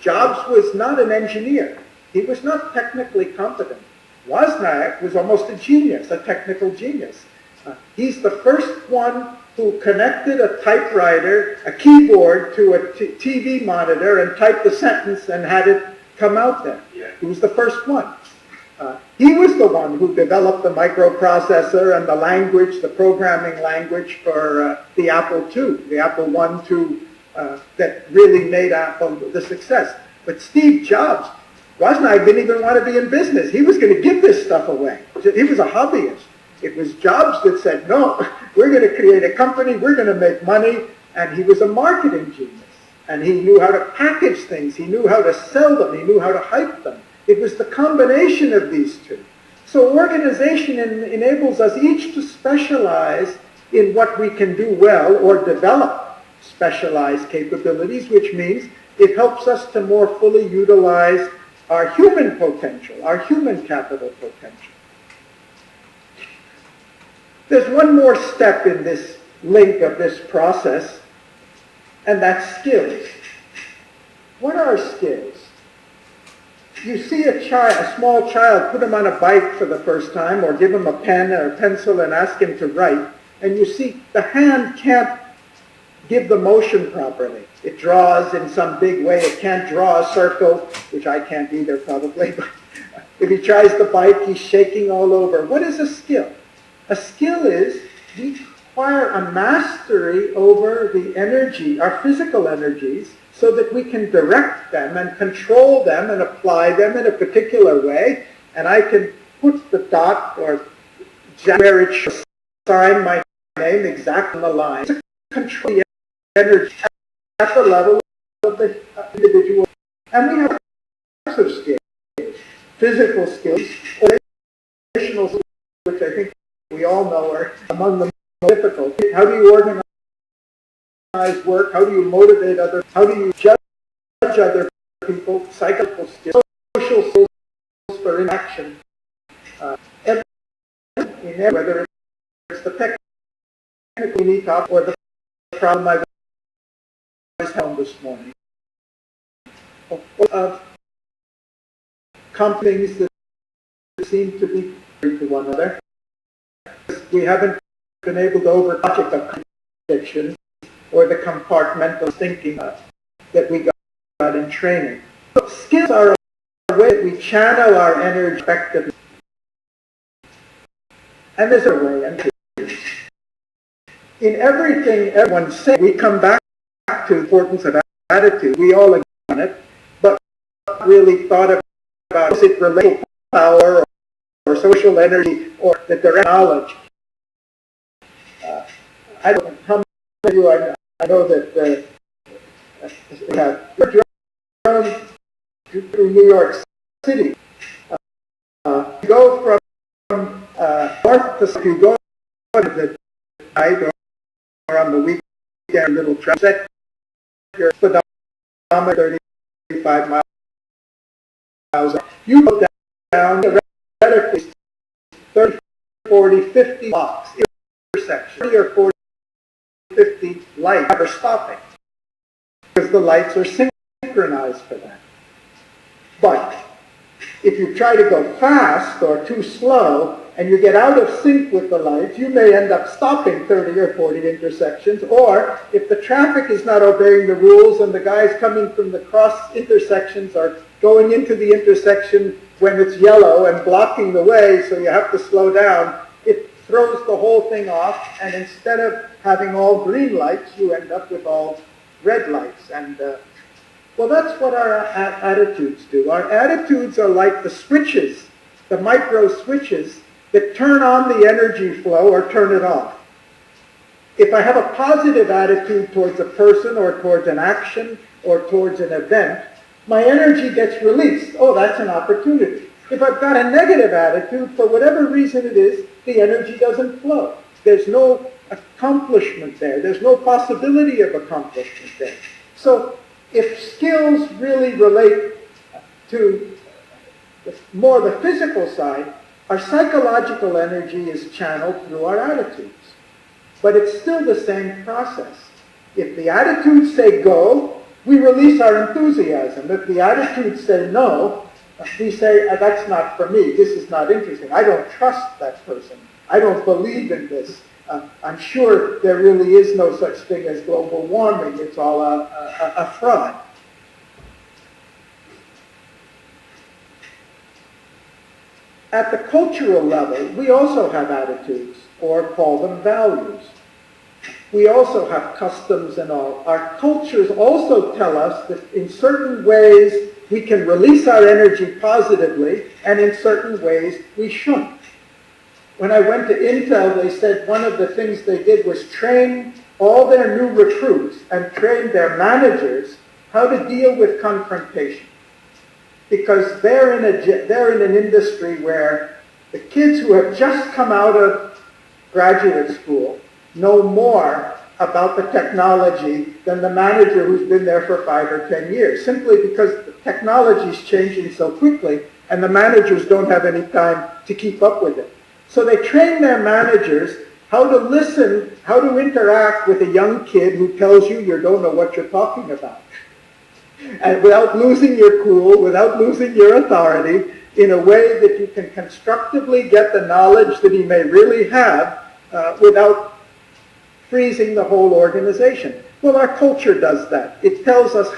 Jobs was not an engineer. He was not technically competent. Wozniak was almost a genius, a technical genius. He's the first one who connected a typewriter, a keyboard to a TV monitor and typed the sentence and had it come out there. He was the first one. He was the one who developed the microprocessor and the language, the programming language for the Apple II, the Apple I, II, that really made Apple the success. But Steve Jobs, Wozniak didn't even want to be in business. He was going to give this stuff away. He was a hobbyist. It was Jobs that said, no, we're going to create a company, we're going to make money, and he was a marketing genius. And he knew how to package things, he knew how to sell them, he knew how to hype them. It was the combination of these two. So organization enables us each to specialize in what we can do well or develop specialized capabilities, which means it helps us to more fully utilize our human potential, our human capital potential. There's one more step in this link of this process, and that's skills. What are skills? You see a small child, put him on a bike for the first time, or give him a pen or a pencil and ask him to write, and you see the hand can't give the motion properly. It draws in some big way. It can't draw a circle, which I can't either probably, but if he tries the bike, he's shaking all over. What is a skill? A skill is we acquire a mastery over the energy, our physical energies, so that we can direct them and control them and apply them in a particular way. And I can put the dot or where it should sign my name, exact on the line, to control the energy at the level of the individual. And we have types of skills, physical skills, relational skills, which I think we all know are among the most difficult. How do you organize work? How do you motivate others? How do you judge other people? Psychological skills, social skills for inaction. Whether it's the technical need or the problem I was held this morning. Of companies that seem to be to one another. We haven't been able to overcome the contradiction or the compartmental thinking that we got in training. So skills are a way that we channel our energy effectively. And there's a way, and in everything everyone says, we come back to the importance of attitude. We all agree on it, but really thought about is it related to power or social energy or the direct knowledge. I don't know how many of you I know that you're drawn through New York City. You go from north to south, you go to the night or on the weekend, little traffic, your speedometer 35 miles. You go down theoretically 30, 40, 50 blocks, intersection, 30 or 40, 50 lights never stopping because the lights are synchronized for that. But if you try to go fast or too slow and you get out of sync with the lights, you may end up stopping 30 or 40 intersections. Or if the traffic is not obeying the rules and the guys coming from the cross intersections are going into the intersection when it's yellow and blocking the way, so you have to slow down, it throws the whole thing off, and instead of having all green lights, you end up with all red lights. And well, that's what our attitudes do. Our attitudes are like the switches, the micro switches that turn on the energy flow or turn it off. If I have a positive attitude towards a person or towards an action or towards an event, my energy gets released. Oh, that's an opportunity. If I've got a negative attitude, for whatever reason it is, the energy doesn't flow. There's no accomplishment there. There's no possibility of accomplishment there. So if skills really relate to more the physical side, our psychological energy is channeled through our attitudes. But it's still the same process. If the attitudes say go, we release our enthusiasm. If the attitudes say no, we say, that's not for me. This is not interesting. I don't trust that person. I don't believe in this. I'm sure there really is no such thing as global warming. It's all a fraud. At the cultural level, we also have attitudes, or call them values. We also have customs and all. Our cultures also tell us that in certain ways we can release our energy positively, and in certain ways we shouldn't. When I went to Intel, they said one of the things they did was train all their new recruits and train their managers how to deal with confrontation. Because they're in an industry where the kids who have just come out of graduate school know more about the technology than the manager who's been there for 5 or 10 years, simply because the technology is changing so quickly and the managers don't have any time to keep up with it. So they train their managers how to listen, how to interact with a young kid who tells you don't know what you're talking about. And without losing your cool, without losing your authority, in a way that you can constructively get the knowledge that he may really have without freezing the whole organization. Well, our culture does that. It tells us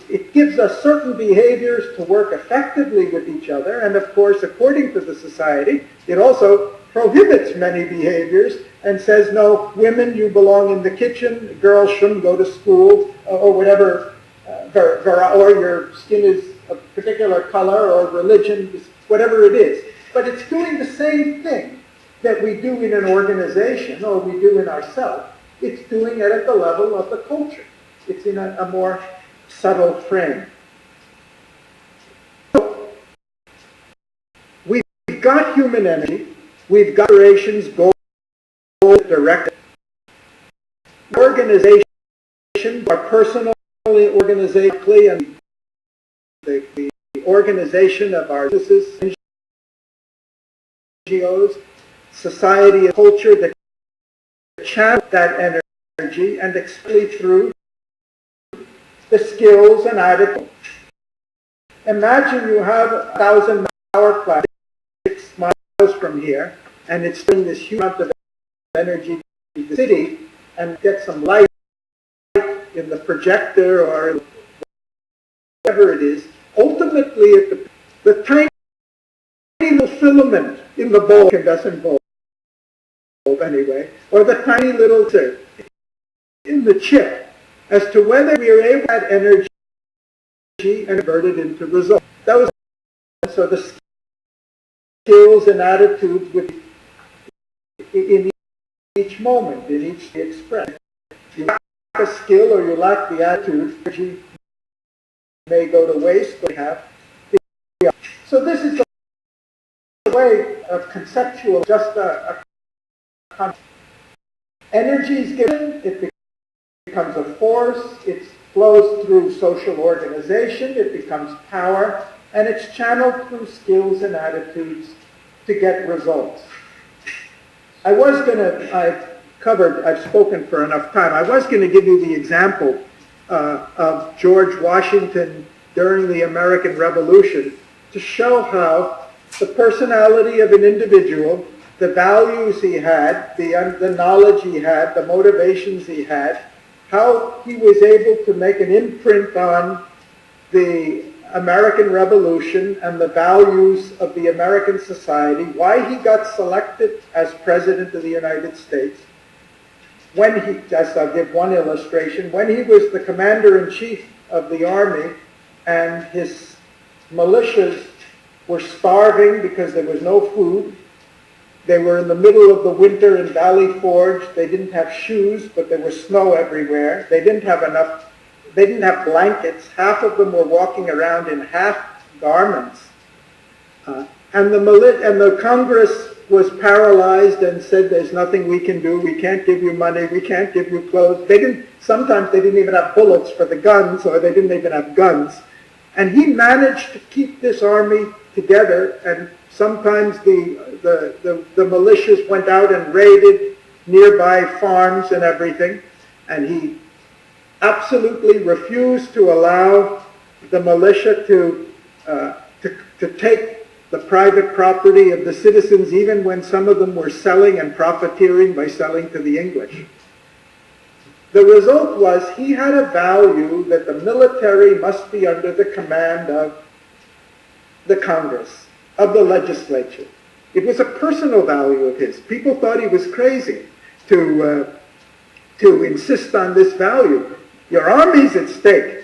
it gives us certain behaviors to work effectively with each other, and of course, according to the society, it also prohibits many behaviors and says, no, women, you belong in the kitchen, girls shouldn't go to school, or whatever, or your skin is a particular color, or religion, whatever it is. But it's doing the same thing. that we do in an organization or we do in ourselves. It's doing it at the level of the culture. It's in a more subtle frame. So, we've got human energy. We've got operations, goals, direct organization, our personal organizationally, and the organization of our businesses, NGOs, society, and culture that channel that energy and explain through the skills and attitudes. Imagine you have a 1,000 power plant 6 miles from here, and it's bringing this huge amount of energy to the city, and get some light in the projector or whatever it is. Ultimately, the tiny little filament in the bulb, incandescent bulb anyway, or the tiny little in the chip, as to whether we are able to add energy and convert it into results. That was so the skills and attitudes would be in each moment, in each expression. You lack a skill or you lack the attitude, energy may go to waste, but have. So this is a way of conceptual, just a energy is given, it becomes a force, it flows through social organization, it becomes power, and it's channeled through skills and attitudes to get results. I've spoken for enough time. I was going to give you the example of George Washington during the American Revolution to show how the personality of an individual, the values he had, the knowledge he had, the motivations he had, how he was able to make an imprint on the American Revolution and the values of the American society, why he got selected as President of the United States. Just I'll give one illustration, when he was the Commander-in-Chief of the Army and his militias were starving because there was no food. They were in the middle of the winter in Valley Forge. They didn't have shoes, but there was snow everywhere. They didn't have blankets. Half of them were walking around in half garments. And the Congress was paralyzed and said, there's nothing we can do. We can't give you money. We can't give you clothes. Sometimes they didn't even have bullets for the guns, or they didn't even have guns. And he managed to keep this army together, and sometimes the militias went out and raided nearby farms and everything, and he absolutely refused to allow the militia to take the private property of the citizens, even when some of them were selling and profiteering by selling to the English. The result was he had a value that the military must be under the command of the Congress, of the legislature. It was a personal value of his. People thought he was crazy to insist on this value. Your army's at stake.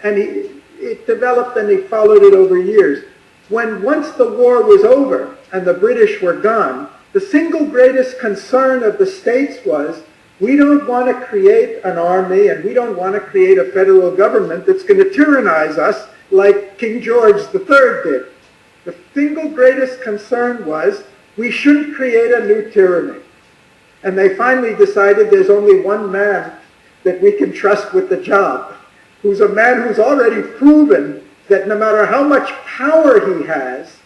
And it developed, and he followed it over years. Once the war was over and the British were gone, the single greatest concern of the states was, we don't want to create an army and we don't want to create a federal government that's going to tyrannize us like King George III did. The single greatest concern was, we shouldn't create a new tyranny. And they finally decided there's only one man that we can trust with the job, who's a man who's already proven that no matter how much power he has,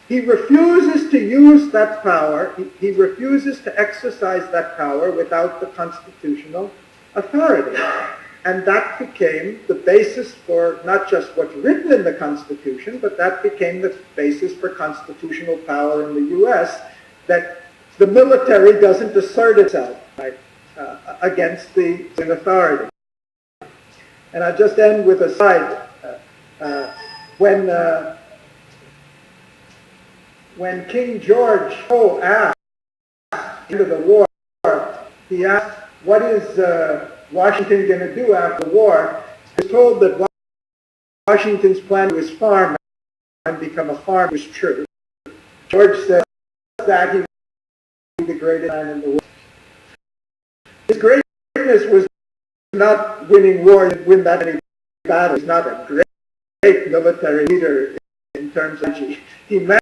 he refuses to use that power, he refuses to exercise that power without the constitutional authority. And that became the basis for not just what's written in the Constitution, but that became the basis for constitutional power in the U.S., that the military doesn't assert itself against the authority. And I'll just end with a side. When King George asked at the end of the war, he asked, what is Washington going to do after the war? He was told that Washington's plan was farm and become a farmer was true. George said that he the greatest man in the world. His greatness was not winning wars and win that many battles. He's not a great military leader in terms of energy. He managed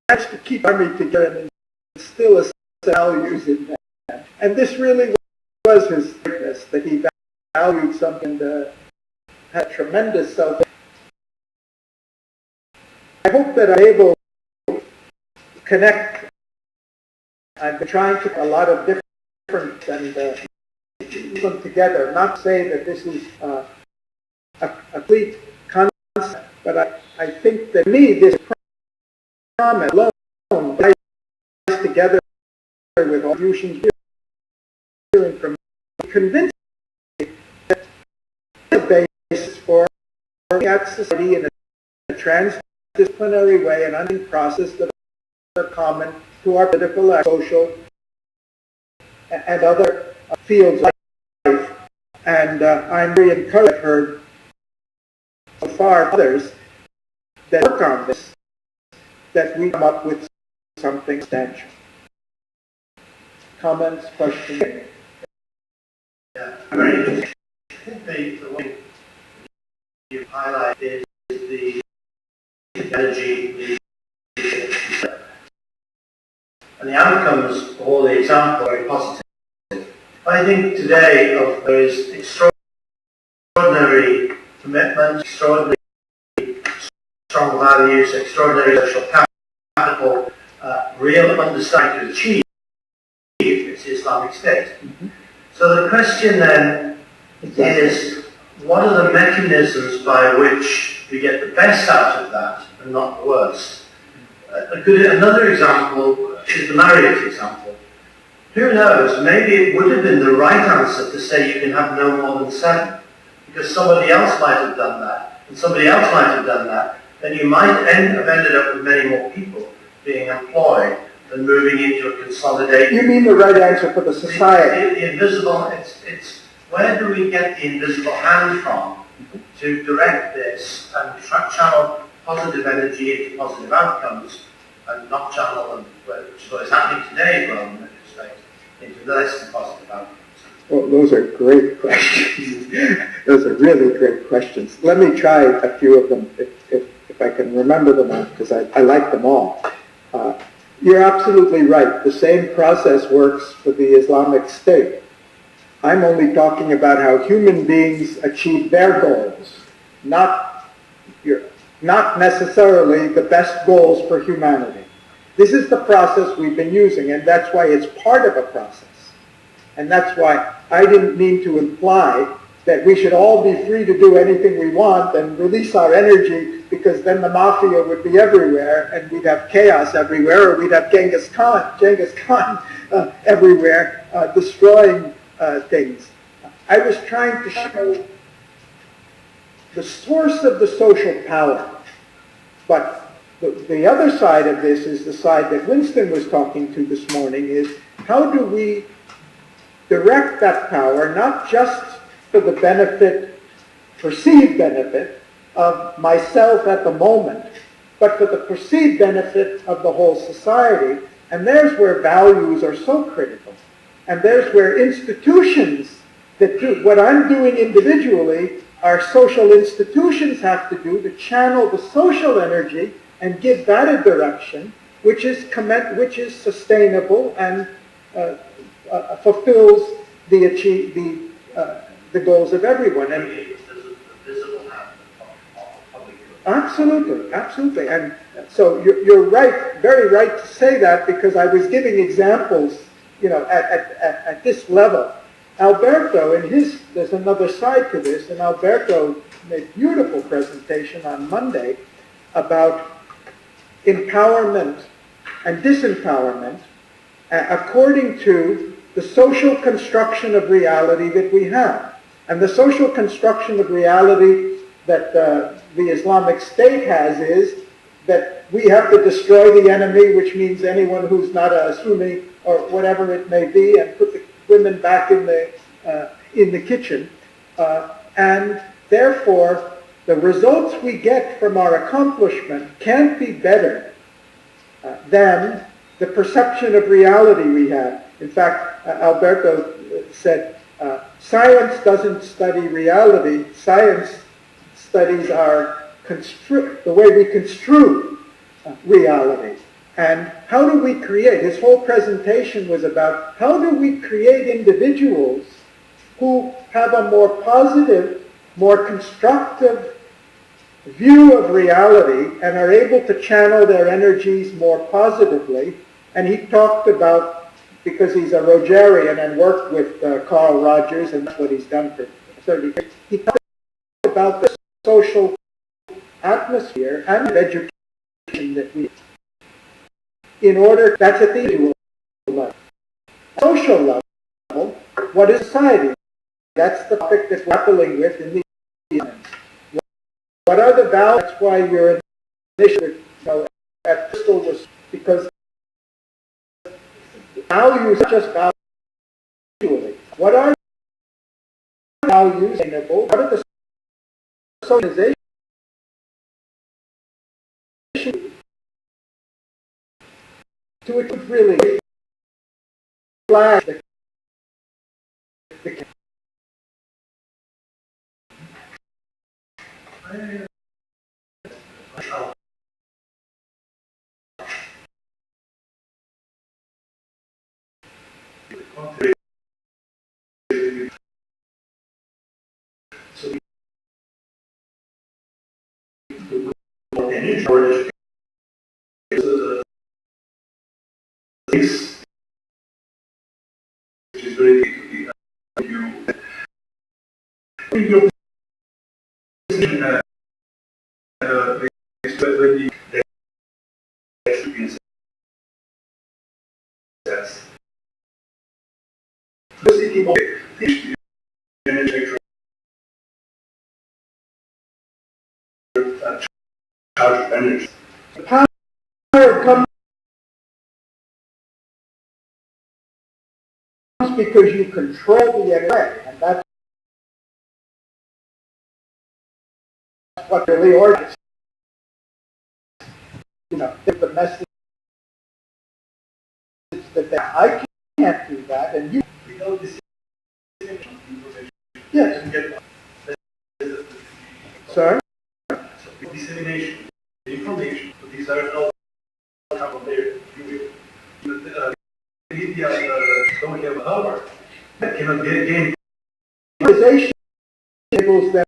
to keep the army together and instill his values in that. And this really was his greatness, that he valued something that had tremendous self. I hope that I'm able to connect. I've been trying to a lot of different and put them together. Not say that this is a complete concept, but I think that this promise alone ties together with all fusions hearing from convinced me that the basis for at society in a trans-disciplinary way and under process that are common to our political, social, and other fields of life. And I'm very encouraged. I've heard so far others that work on this, that we come up with something substantial. Comments, questions? Yeah, very interesting. I think the way you highlight is the energy, and the outcomes of all the examples are very positive. I think today there is extraordinary commitment, extraordinary strong values, extraordinary social capital, real understanding to achieve its Islamic State. Mm-hmm. So the question then is, what are the mechanisms by which we get the best out of that and not the worst? Another example is the Marriott example. Who knows, maybe it would have been the right answer to say you can have no more than 7, because somebody else might have done that, and somebody else might have done that, then you might have ended up with many more people being employed than moving into a consolidated... You mean the right answer for the society? The invisible, it's where do we get the invisible hand from to direct this and channel positive energy into positive outcomes, and not channel them, which is what is happening today, well, in retrospect, into less than positive outcomes. Well, those are great questions. Those are really great questions. Let me try a few of them, if I can remember them all, because I like them all. You're absolutely right. The same process works for the Islamic State. I'm only talking about how human beings achieve their goals, not necessarily the best goals for humanity. This is the process we've been using, and that's why it's part of a process. And that's why I didn't mean to imply that we should all be free to do anything we want and release our energy, because then the mafia would be everywhere and we'd have chaos everywhere, or we'd have Genghis Khan everywhere destroying things. I was trying to show the source of the social power. But the other side of this is the side that Winston was talking to this morning, is how do we direct that power, not just for the benefit, perceived benefit of myself at the moment, but for the perceived benefit of the whole society. And there's where values are so critical. And there's where institutions that do what I'm doing individually, our social institutions have to do to channel the social energy and give that a direction which is sustainable and fulfills the goals of everyone. And absolutely, absolutely. And so you're right, very right to say that, because I was giving examples, at this level. Alberto, there's another side to this, and Alberto made a beautiful presentation on Monday about empowerment and disempowerment according to the social construction of reality that we have. And the social construction of reality that the Islamic State has is that we have to destroy the enemy, which means anyone who's not a Sunni or whatever it may be, and put the women back in the kitchen. And therefore, the results we get from our accomplishment can't be better than the perception of reality we have. In fact, Alberto said, science doesn't study reality, science studies the way we construe reality. And how do we create? His whole presentation was about how do we create individuals who have a more positive, more constructive view of reality and are able to channel their energies more positively. And he talked about, because he's a Rogerian and worked with Carl Rogers, and that's what he's done for 30 years, he talked about the social atmosphere and education that we, in order, that's at the individual level. Social level, what is society? That's the topic that we're grappling with in these moments. What are the values? That's why your initiative at Bristol was, because values are just values. What are values sustainable? What are the socialization to it would really flag the which is very key to you. power comes because you control the energy, and that's what really organizes. The message that I can't do that, and you. Yes. Sorry? Dissemination, the information, these are all come there. Don't have power. That cannot gain. Organization enables them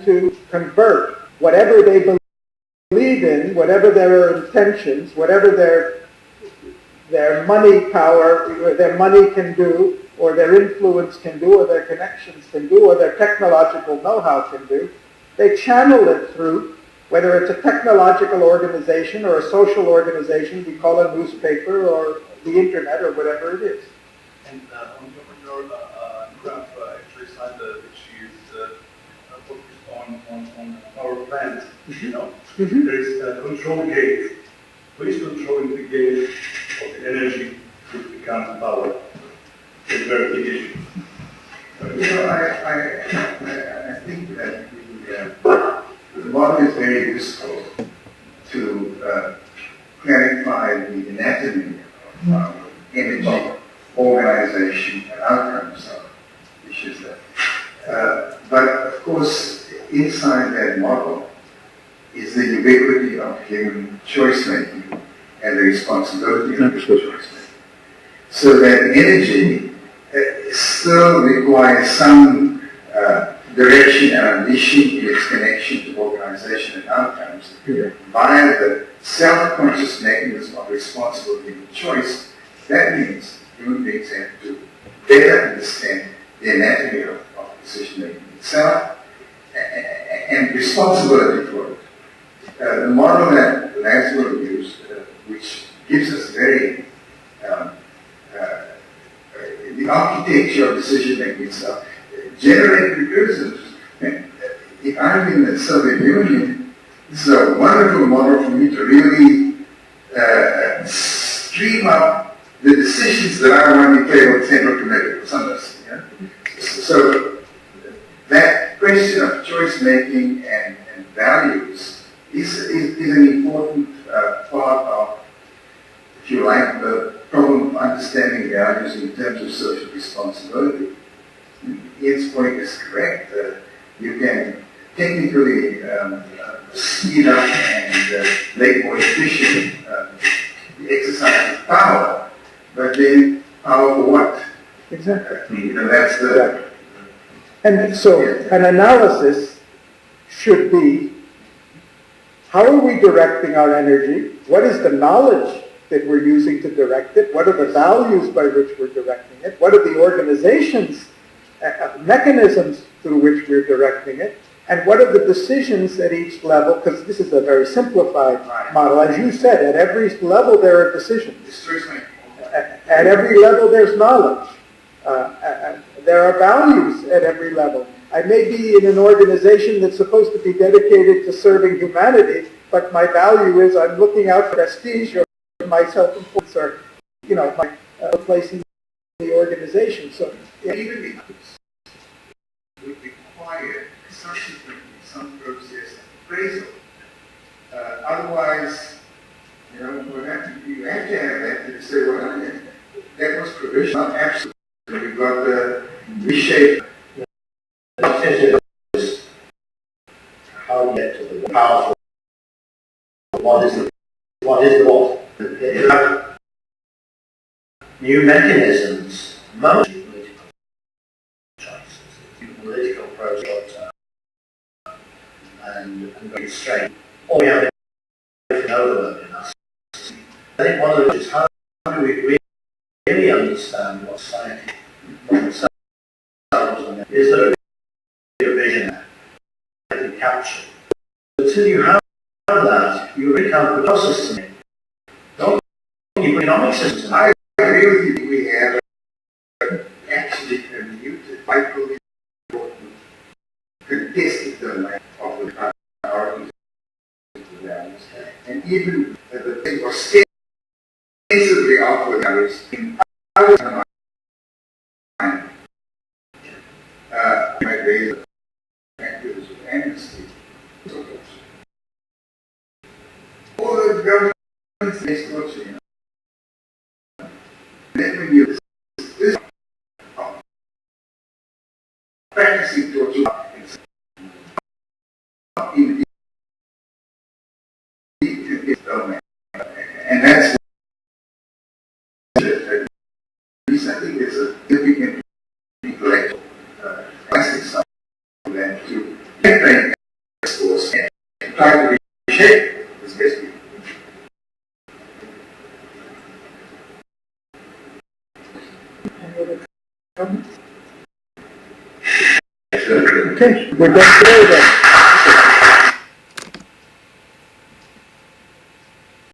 to convert whatever they believe in, whatever their intentions, whatever their money power, or their money can do, or their influence can do, or their connections can do, or their technological know-how can do. They channel it through, whether it's a technological organization or a social organization, we call a newspaper or the internet or whatever it is. And on your graph, actually slide which is focused on power plants, there is a control gate. Who is controlling the gate of the energy which becomes power? It's a very big issue. I think that the model is very useful to clarify the anatomy of energy, organization, and outcomes of issues there. But of course, inside that model is the ubiquity of human choice making and the responsibility of human choice making. So that energy still requires some direction and ambition in its connection to organization and outcomes via the self-conscious mechanism of responsible human choice. That means human beings have to better understand the anatomy of decision-making itself and responsibility for it. The model that Laswell used, which gives us very the architecture of decision-making itself, generated criticism. If I'm in the Soviet Union, this is a wonderful model for me to really stream up the decisions that I want to take on Central Committee or something. So that question of choice making and values is an important part of if you like, the problem of understanding values in terms of social responsibility. Ian's point is correct. You can technically speed up and make more efficient the exercise of power, but then power for what? Exactly. You know, that's the... And so an analysis should be, how are we directing our energy? What is the knowledge that we're using to direct it? What are the values by which we're directing it? What are the organizations, mechanisms through which we're directing it? And what are the decisions at each level? Because this is a very simplified model. As you said, at every level there are decisions. At every level there's knowledge. There are values at every level. I may be in an organization that's supposed to be dedicated to serving humanity, but my value is I'm looking out for prestige or my self-importance or, you know, my place in the organization. So Even the would require subsequently some process of appraisal. Otherwise, you know, you have to have that to say, well, that was provisional, not absolute. We've got the reshape. How to get to the powerful. What is the what? You have new mechanisms, most political choices, political process, and constraint. Or we have an overload in us. I think one of them is how do we really understand what society is? There a vision that can capture? Until you have that, you really can't put a system in. Don't you put economic systems in? I agree with you. We have actually muted vitally important contested domain of the priorities of the values. And even the thing was extensively off with others in other times. Might raise factors of amnesty. All the governments next torture, you know. Then when you this practicing torture in this domain, and that's at least I think there's a significant intellectual plastic side of that to penetrate discourse and try to reshape this history. Okay, we're done today then.